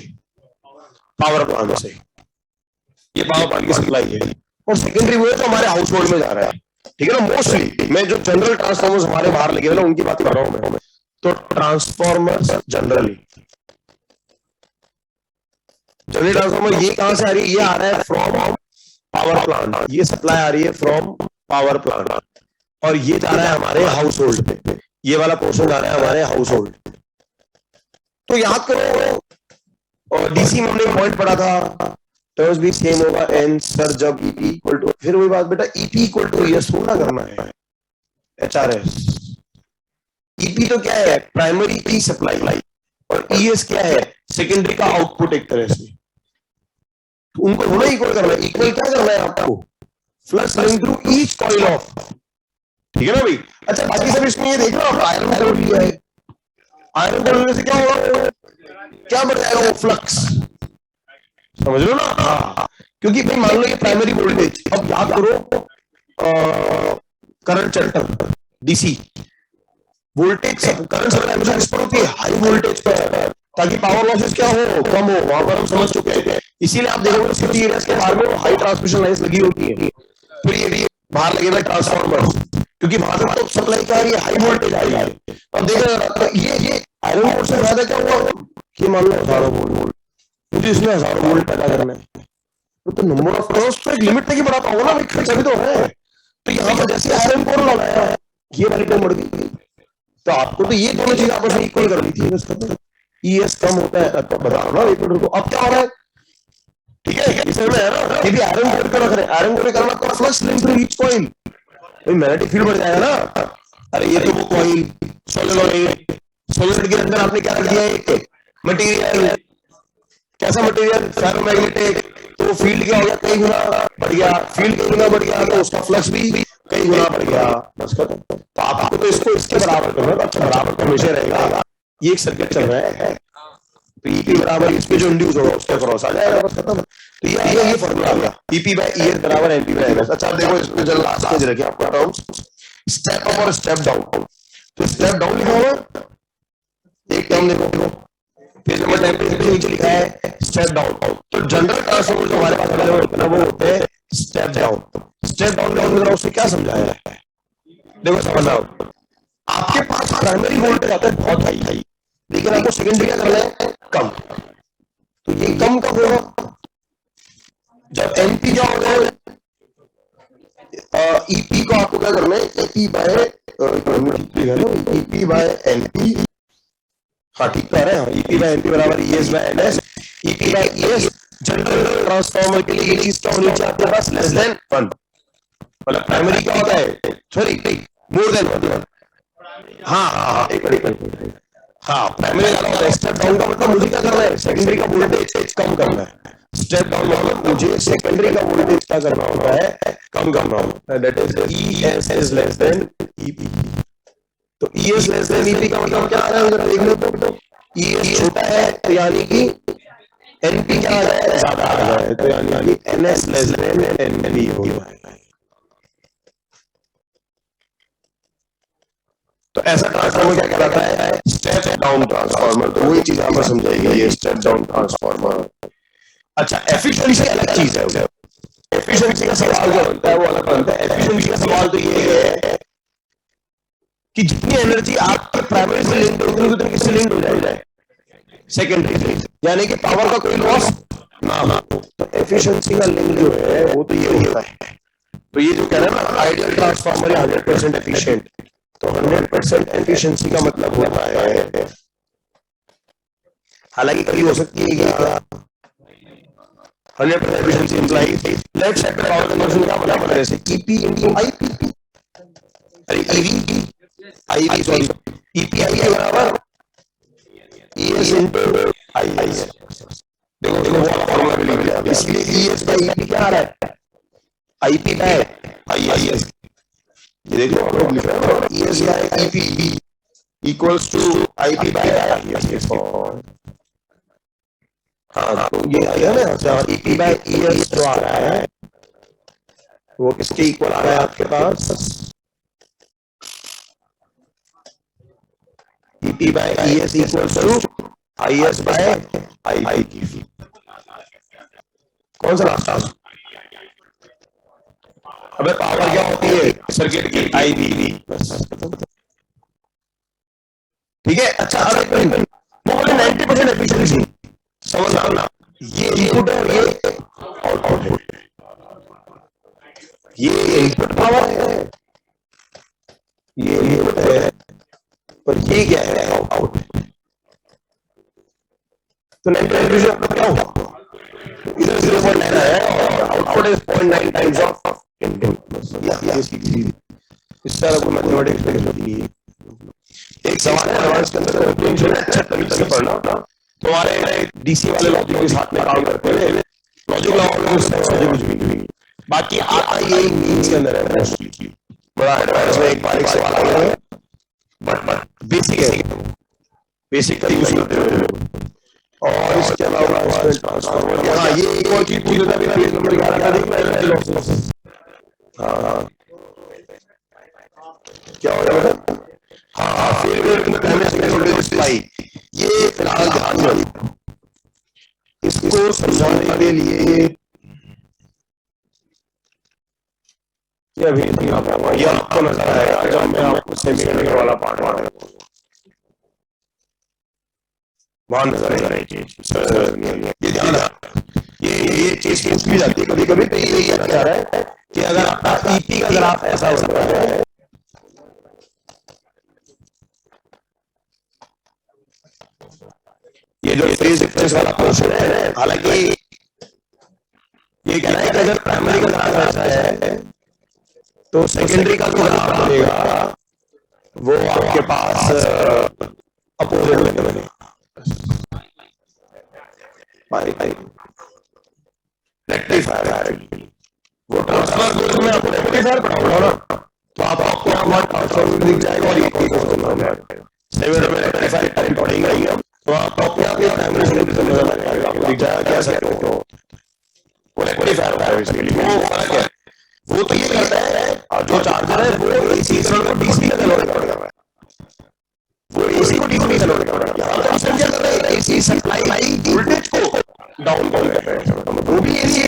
पावर प्लांट से, ये पावर प्लांट की सप्लाई है। और सेकेंडरी वो है जो हमारे हाउस होल्ड में जा रहा है, ठीक है ना। मोस्टली मैं जो जनरल ट्रांसफॉर्मर्स हमारे बाहर लगे हुए ना, उनकी बात कर रहा हूं मैं। तो ट्रांसफॉर्मर्स जनरली ट्रांसफॉर्मर ये कहां से आ रही है, ये आ रहा है फ्रॉम पावर प्लांट, ये सप्लाई आ रही है फ्रॉम पावर प्लांट, और ये जा रहा है हमारे हाउस होल्ड पे, ये वाला पोर्शन जा रहा है हमारे हाउस होल्ड। तो याद करो, और डीसी में हमने पॉइंट पढ़ा था, टर्म्स भी सेम होगा एन सर, जब ईपी इक्वल टू, फिर वही बात बेटा, ईपी इक्वल टू ईएस थोड़ा करना है, एचआरएस। ईपी तो क्या है, प्राइमरी की सप्लाई, और ईएस क्या है, सेकेंडरी का आउटपुट एक तरह से। तो उनको थोड़ा इक्वल करना है, इक्वल क्या करना है आपको, flux link through each coil of, ठीक है ना भाई। अच्छा बाकी सब इसमें ये देख लो, आयरन कोड लिया है, आयरन कोड से क्या होगा, क्या बढ़ जाएगा वो फ्लक्स, समझ लो ना। हाँ, क्योंकि भाई मान लो ये प्राइमरी वोल्टेज, अब याद करो करंट चलता डीसी वोल्टेज, करंट सप्लाई हमेशा किस पर होती है, हाई वोल्टेज पर, ताकि पावर लॉसेस क्या हो, कम हो, वहां पर हम समझ चुके हैं। इसीलिए आप देखोगे सिटी एरियाज के बाहर में हाई ट्रांसमिशन लाइन्स लगी होती है, फिर ये बाहर लगे हुए ट्रांसफॉर्मर, क्योंकि वहां तो सप्लाई क्या आ रही है, हाई वोल्टेज आ रही है। अब देखो ये आयरन वोल्ट से ज्यादा क्या हुआ, कि मान लो 1000 वोल्ट, मुझे इसमें 1000 वोल्ट पैदा करना है, तो नंबर ऑफ टर्म्स तो एक लिमिट तक ही बढ़ाता होगा ना, खर्च अभी तो है। तो यहाँ पर जैसे आयरन कोर लगाया है, ये वाली टर्म बढ़ गई, तो आपको तो ये दोनों चीज आपस में इक्वल करनी थी बस खत्म। ईएस कम होता है तो बता रहा हूँ ना वेपर को। अब क्या हो रहा है, ठीक है, इसमें है ना, ये भी आयरन कोर का रख रहे हैं, आयरन कोर करना तो flux link to each coil, भाई मैग्नेटिक फील्ड बढ़ जाएगा ना। अरे ये तो वो कॉइल सोलेनोइड, सोलेनोइड के अंदर आपने क्या रख दिया, एक मटेरियल, कैसा मटेरियल, फेरोमैग्नेटिक, तो फील्ड क्या हो गया, कई गुना बढ़ गया, फील्ड कई गुना बढ़ गया तो उसका फ्लक्स भी कई गुना बढ़ गया, बस खत्म। तो आपको तो इसको इसके बराबर करना है, तो बराबर तो हमेशा रहेगा। ये एक सर्किट चल रहा है, तो ईपी बराबर इसमें जो इंड्यूस होगा उसके क्रॉस आ जाएगा, बस खत्म। तो ये फॉर्मूला आ गया, ईपी बाय ईएस बराबर एनपी बाय एनएस। अच्छा देखो इसमें जल्द लास्ट पेज रखिए आपका टर्म्स, स्टेप अप और स्टेप डाउन। तो स्टेप डाउन लिखा हुआ एक टर्म देखो, पेज नंबर 10 पे नीचे लिखा है स्टेप डाउन। तो जनरल ट्रांसफॉर्मर जो हमारे पास अवेलेबल होते हैं वो होते हैं स्टेप डाउन। स्टेप डाउन का उसने क्या समझाया है, देखो समझना, आपके पास प्राइमरी वोल्टेज आता है बहुत हाई, लेकिन आपको सेकेंडरी क्या करना है, कम। तो ये कम कब होगा, जब एनपी क्या होगा, ईपी को आपको क्या करना है, ईपी बाय एनपी, हाँ ठीक कह रहे हैं, ईपी बाय एनपी बराबर ES by NS. EP by ES general transformer के लिए ये चीज क्या होनी चाहिए आपके पास, लेस देन 1, मतलब प्राइमरी क्या होता है, सॉरी मोर देन 1। हाँ प्राइमरी ज्यादा होता है, स्टेप डाउन का मतलब मुझे क्या करना है, सेकेंडरी का वोल्टेज कम करना है। स्टेप डाउन मतलब मुझे सेकेंडरी का वोल्टेज क्या करना होता है, कम करना होता है, that is ES is less than EP. तो ईएस लेस देन ईपी का मतलब क्या आ रहा है, अगर देख लो तो ईएस छोटा है तो यानी कि एनपी क्या आ रहा है, ज्यादा आ रहा है, तो यानी कि एनएस लेस देन एनपी हो जाएगा। तो ऐसा ट्रांसफार्मर क्या कहलाता है, स्टेप डाउन ट्रांसफार्मर। तो वही चीज आप समझाएंगे, ये स्टेप डाउन ट्रांसफार्मर। अच्छा एफिशिएंसी अलग चीज है, एफिशिएंसी का सवाल जो बनता है वो अलग बनता है। एफिशिएंसी का सवाल तो ये है कि जितनी एनर्जी आपके प्राइमरी से लिंक होगी उतनी किससे लिंक हो जाए, सेकेंडरी से, यानी कि पावर का कोई लॉस ना हो। तो एफिशिएंसी का लिंक जो है वो तो ये होता है। तो ये जो कह रहे हैं ना आइडियल ट्रांसफार्मर या 100% एफिशिएंट, तो 100% एफिशिएंसी का मतलब होता है, हालांकि कभी हो सकती है क्या 100% efficiency implies let's say power consumption का मतलब है जैसे ईपी इनटू आईपी, अरे ईवी आईवी सॉरी ईपीआई है बराबर ईएस इनटू आईएस। देखो वो वाला फॉर्मूला भी लिख लिया, इसलिए ईएस बाय ईपी क्या आ रहा है, आईपी बाय आईएस। ये देखो हम लोग लिख रहे हैं ES by EP equals to IP by IS के फॉर्म। हाँ तो ये आया ना, ईपी बाय ईएस जो आ रहा है वो किसके इक्वल आ रहा है आपके पास, EP by ES equals to IS by IP. कौन सा रास्ता, अबे पावर क्या होती है सर्किट की, आईवी, ठीक है। अच्छा अब बोले 90% एफिशिएंसी समझना, ये इनपुट है और ये आउटपुट है, ये इनपुट पावर है, ये इनपुट है और ये क्या है आउटपुट। तो 90% एफिशिएंसी क्या होगा, इधर 0.9 है और output is 0.9 times of input. इससे अलग मैथमेटिक्स में होती है। एक सवाल है एडवांस के अंदर पोटेंशियल अच्छा तरीके से पढ़ना होता, तुम्हारे डीसी वाले लॉजिक के साथ में काम करते हैं, लॉजिक लगाओगे कुछ भी नहीं, बाकी आता ये मीन्स के अंदर है मोस्टली, बड़ा एडवांस में एक बारीक सवाल आ गया है, बट बेसिक है, बेसिक का यूज करते हुए। और इसके अलावा ट्रांसफार्मर, हाँ ये एक और चीज पूछ था पेज नंबर 11 का, देख एनर्जी लॉसेस। हाँ क्या हो जाएगा, हाँ failure in damage voltage spike, ये फिलहाल ध्यान में रखो, इसको समझाने के लिए ये अभी नहीं आ पाऊंगा, ये आपको नजर आएगा जब मैं आपको सेमीकंडक्टर वाला पार्ट मारूंगा, वहां नजर आएगा ये ध्यान रखना। ये चीज पूछ भी जाती है कभी कभी, तो ये क्या जा रहा है कि अगर आपका ईपी का ग्राफ ऐसा बन रहा है, ये जो फेज डिफरेंस वाला पोर्शन है, हालांकि ये कह रहा है कि अगर प्राइमरी का ग्राफ ऐसा है तो सेकेंडरी का जो ग्राफ बनेगा वो आपके पास अपोजिट बनेगा। रेक्टिफायर वो ट्रांसफर में आपको रेक्टिफायर पढ़ाऊंगा ना, तो आपको हमारा ट्रांसफर दिख जाएगा और ये सेवन में रेक्टिफायर टाइम पढ़ेंगे ही हम, तो आपको अपने आप ये प्राइमरी से नजर आ जाएगा, आपको दिख जाएगा क्या ऐसा क्यों वो रेक्टिफायर है। बेसिकली वो फर्क है, वो तो ये करता है जो चार्जर है वो एसी को डीसी में कन्वर्ट कर रहा है, वो एसी को डीसी में कन्वर्ट कर रहा है। हम समझ रहे हैं एसी सप्लाई वोल्टेज को डाउन कर रहे हैं, वो भी एसी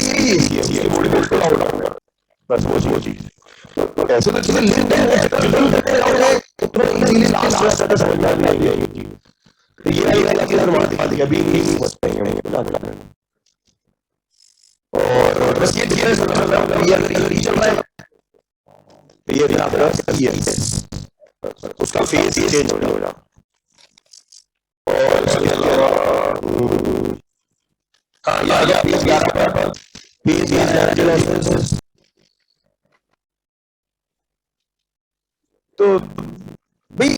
वोल्टेज को डाउन कर रहा है, बस वो चीज। तो ऐसे तो चीजें लिंक है, करते जाओगे उतना इजीली लास्ट में तक समझ में नहीं आएगी। तो ये वाला किधर मार दिया अभी नहीं समझ पाएंगे। और बस ये डिफरेंस मतलब ये अगर ये चल रहा है तो ये फिर आपका ये उसका फेज चेंज हो जाएगा। और इसके अलावा हाँ यार पेज 11 पर पेज 11 तो भाई ये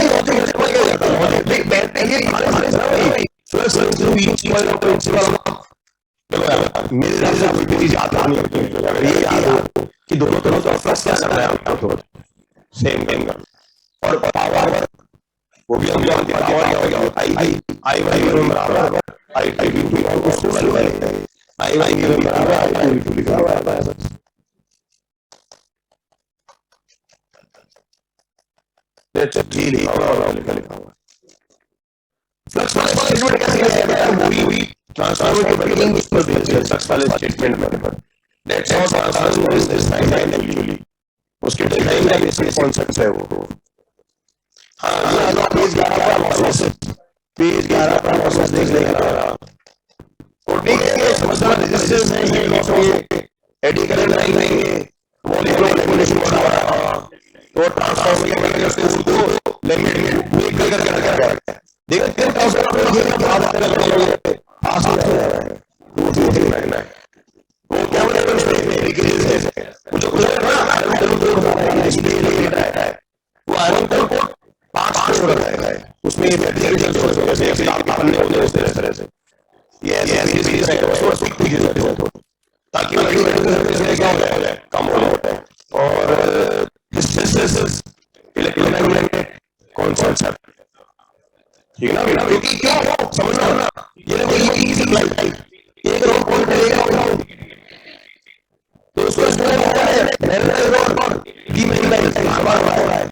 लॉजिक समझ गया जाता है, लॉजिक पहले हमारे ना भाई फर्स्ट प्रिंसिपल प्रिंसिपल मेरे हिसाब से कोई चीज याद नहीं होती, अगर ये याद हो कि दोनों तरफ तो फर्स्ट क्या कर रहे हैं आपको सेम टाइम का, और पावर वो भी हम जानते हैं पावर क्या होता है, आई के बराबर आई टू उसको आई के बराबर आई टू लिखा हुआ है। लिखा हुआ फ्लक्स वाले कैसे वही ट्रांसफार्मर के वर्किंग पर फ्लक्स वाले स्टेटमेंट में that's how transformer is designed actually, उसके डिजाइन का बेसिक कांसेप्ट है वो। हां ये आप पेज 11 पर प्रोसेस पेज 11 पर प्रोसेस देख लेगा और देखिए समझना रेजिस्टेंस है ये लॉस होंगे, एडी करंट आएंगे, वोल्टेज रेगुलेशन बढ़ा रहा है, तो ट्रांसफार्मर के मैकेनिज्म को लिमिट ब्रेक करके देखते हैं ट्रांसफार्मर ये बात करते हैं पास हो जा रहा है, दूसरी लाइन है वो क्या बोलेगा मेरे के लिए मुझे कुछ ना आयरन को बता रहा है इसलिए ले रहा है वो आयरन को पांच हो रहा है, उसमें ये बैटरी रिजल्ट जैसे एक आपने होते उस तरह से ये ऐसी चीज है उसको सीख लीजिए ताकि वो क्या हो जाए कम हो जाए। और डिस्टेंसेस इलेक्ट्रोमैग्नेटिक कॉन्सेप्ट ठीक है ना, क्योंकि क्या हो समझना ना ये कोई इजी लाइफ एक रोड पॉइंट रहेगा तो उसको इसमें पैरेलल रोड की मेरी लाइफ बार हो रहा है,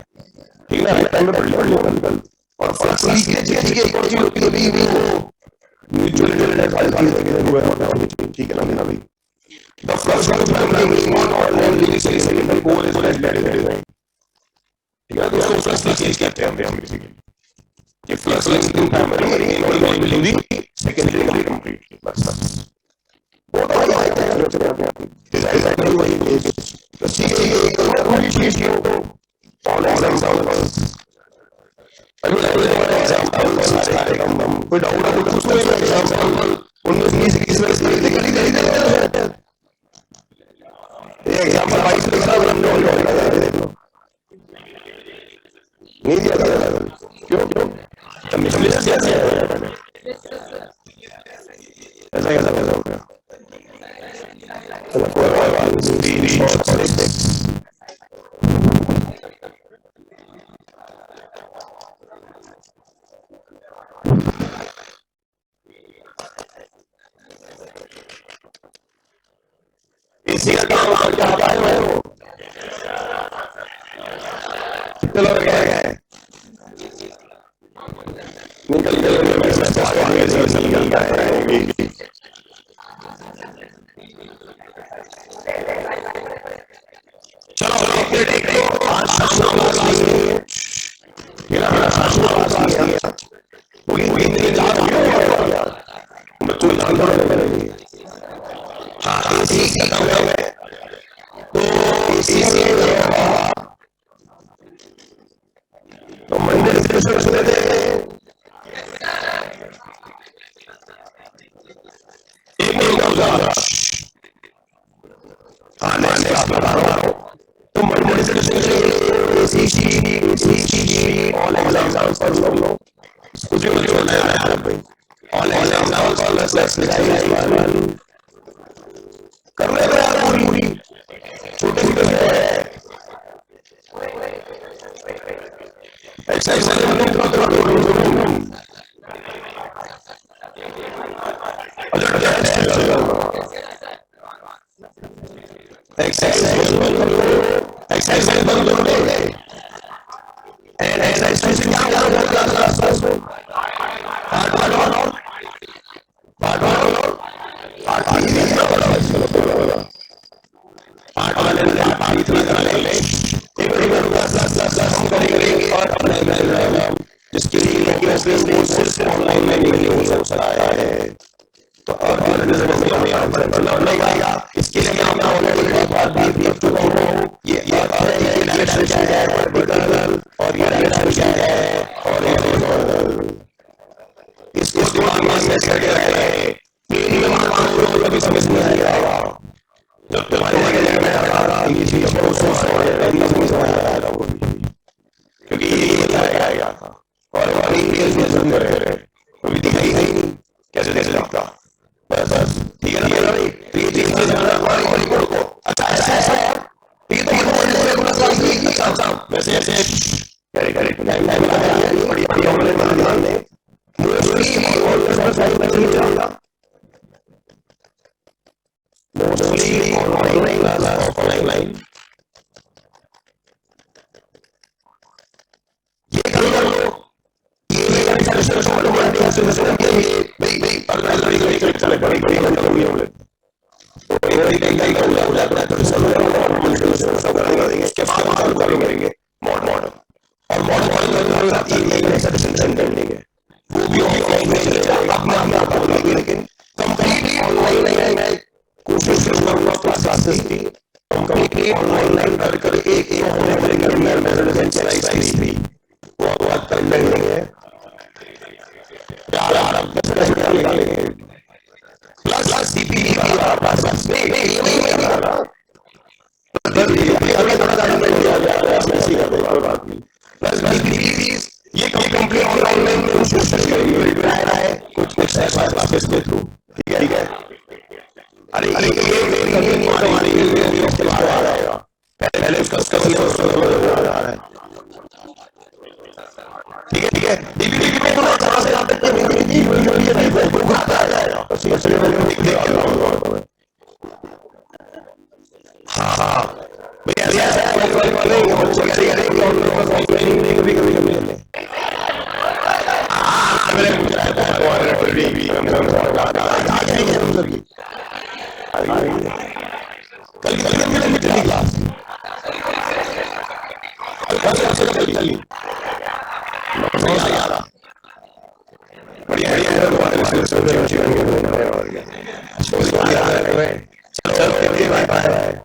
ठीक है ना, टाइम पे पढ़ लियो और फ्लक्स लीकेज की एक और चीज होती है भी वो म्यूचुअल इंडक्टेंस हुआ है, ठीक है ना भाई। The flux of primary is not all only cylinder core is design, ठीक है, तो उसको फ्लक्स लीकेज कहते हैं हम बेसिकली। ये flux leakage primary in all going to the secondary completely बस वो तो है डिजाइन नहीं वही बस ये कोई चीज को ऑल एग्जांपल्स अभी एग्जांपल सारे हम कोई डाउट हो तो उसमें एग्जांपल उनमें से किस वजह से निकल गई ये एग्जांपल 22 के साथ हम जो देख लो नहीं दिया था क्यों कमीशन ऐसा कैसा हो गया चलो कोई बात नहीं इसी का काम करके आता है मैं वो चलो गए निकल गए मैं तो आगे से निकल गए चलो देख रहे हो आज शाम क्लास में मेरा शाम क्लास लिया वो इंतजार हो गया बच्चों जानते हैं खत्म हो गए तो इसीलिए तो मंदिर से सुनते थे एक आने से बता रहा हूँ तो मंदिर से ऑल एग्जाम्स पर लो कुछ भी होना है भाई ऑल एग्जाम्स कर रहे हो यार पूरी छोटे छोटे जिसके लिए ऑनलाइन में नहीं हो सकता है तो और इसके लिए मैं ऑलरेडी बात भी अब चुका हूँ ये डायरेक्शन है वर्टिकल और ये डायरेक्शन है हॉरिजॉन्टल इसको दिमाग में सेट करके रखें मेरी बात कभी समझ नहीं आएगा जब तुम्हारे लिए मैं आएगा इंग्लिश की प्रोसेस नहीं समझ आएगा वो क्योंकि ये बताया था और हमारी इंग्लिश में सुन रहे कभी दिखाई नहीं कैसे कैसे लगता बस ठीक है ना भाई तो ये चीज से जाना हमारी बॉलीवुड को अच्छा ऐसा है ये तो बॉलीवुड में क्लास नहीं की था वैसे ऐसे करेक्ट नहीं बताया बढ़िया बढ़िया हमने ध्यान दें मोस्टली ऑनलाइन साइट में नहीं चलता मोस्टली ऑनलाइन क्लास ऑफलाइन ये कर लो चले बड़ी बड़ी करेंगे मॉडल और मॉडल देंगे वो भी ऑफलाइन में चलेगा लेकिन कंप्लीटली ऑनलाइन है कोशिश करूंगा क्लासेस की कंप्लीटली ऑनलाइन कर एक होने वाली वो बात कर लेंगे यार निकालेंगे प्लस सीपीडी का प्लस ये कंप्लीट ऑनलाइन कोशिश है कुछ ऐसा क्लासेस के थ्रू ठीक है अरे ये आ जाएगा पहले उसका सिलेबस आ रहा है ठीक है डीवीडी में तो थोड़ा सा याद रखते हैं ये नहीं बिल्कुल आता आ जाएगा तो सिलेबस में लिख दिया हां भैया ऐसा वाले बच्चे कह रहे हैं ऑनलाइन नहीं कभी कभी लेने मेरे पूछा है और डीवीडी कम आ जाएंगे हम सभी कल मिलेंगे क्लास कल चलिए बढ़िया बाय बाय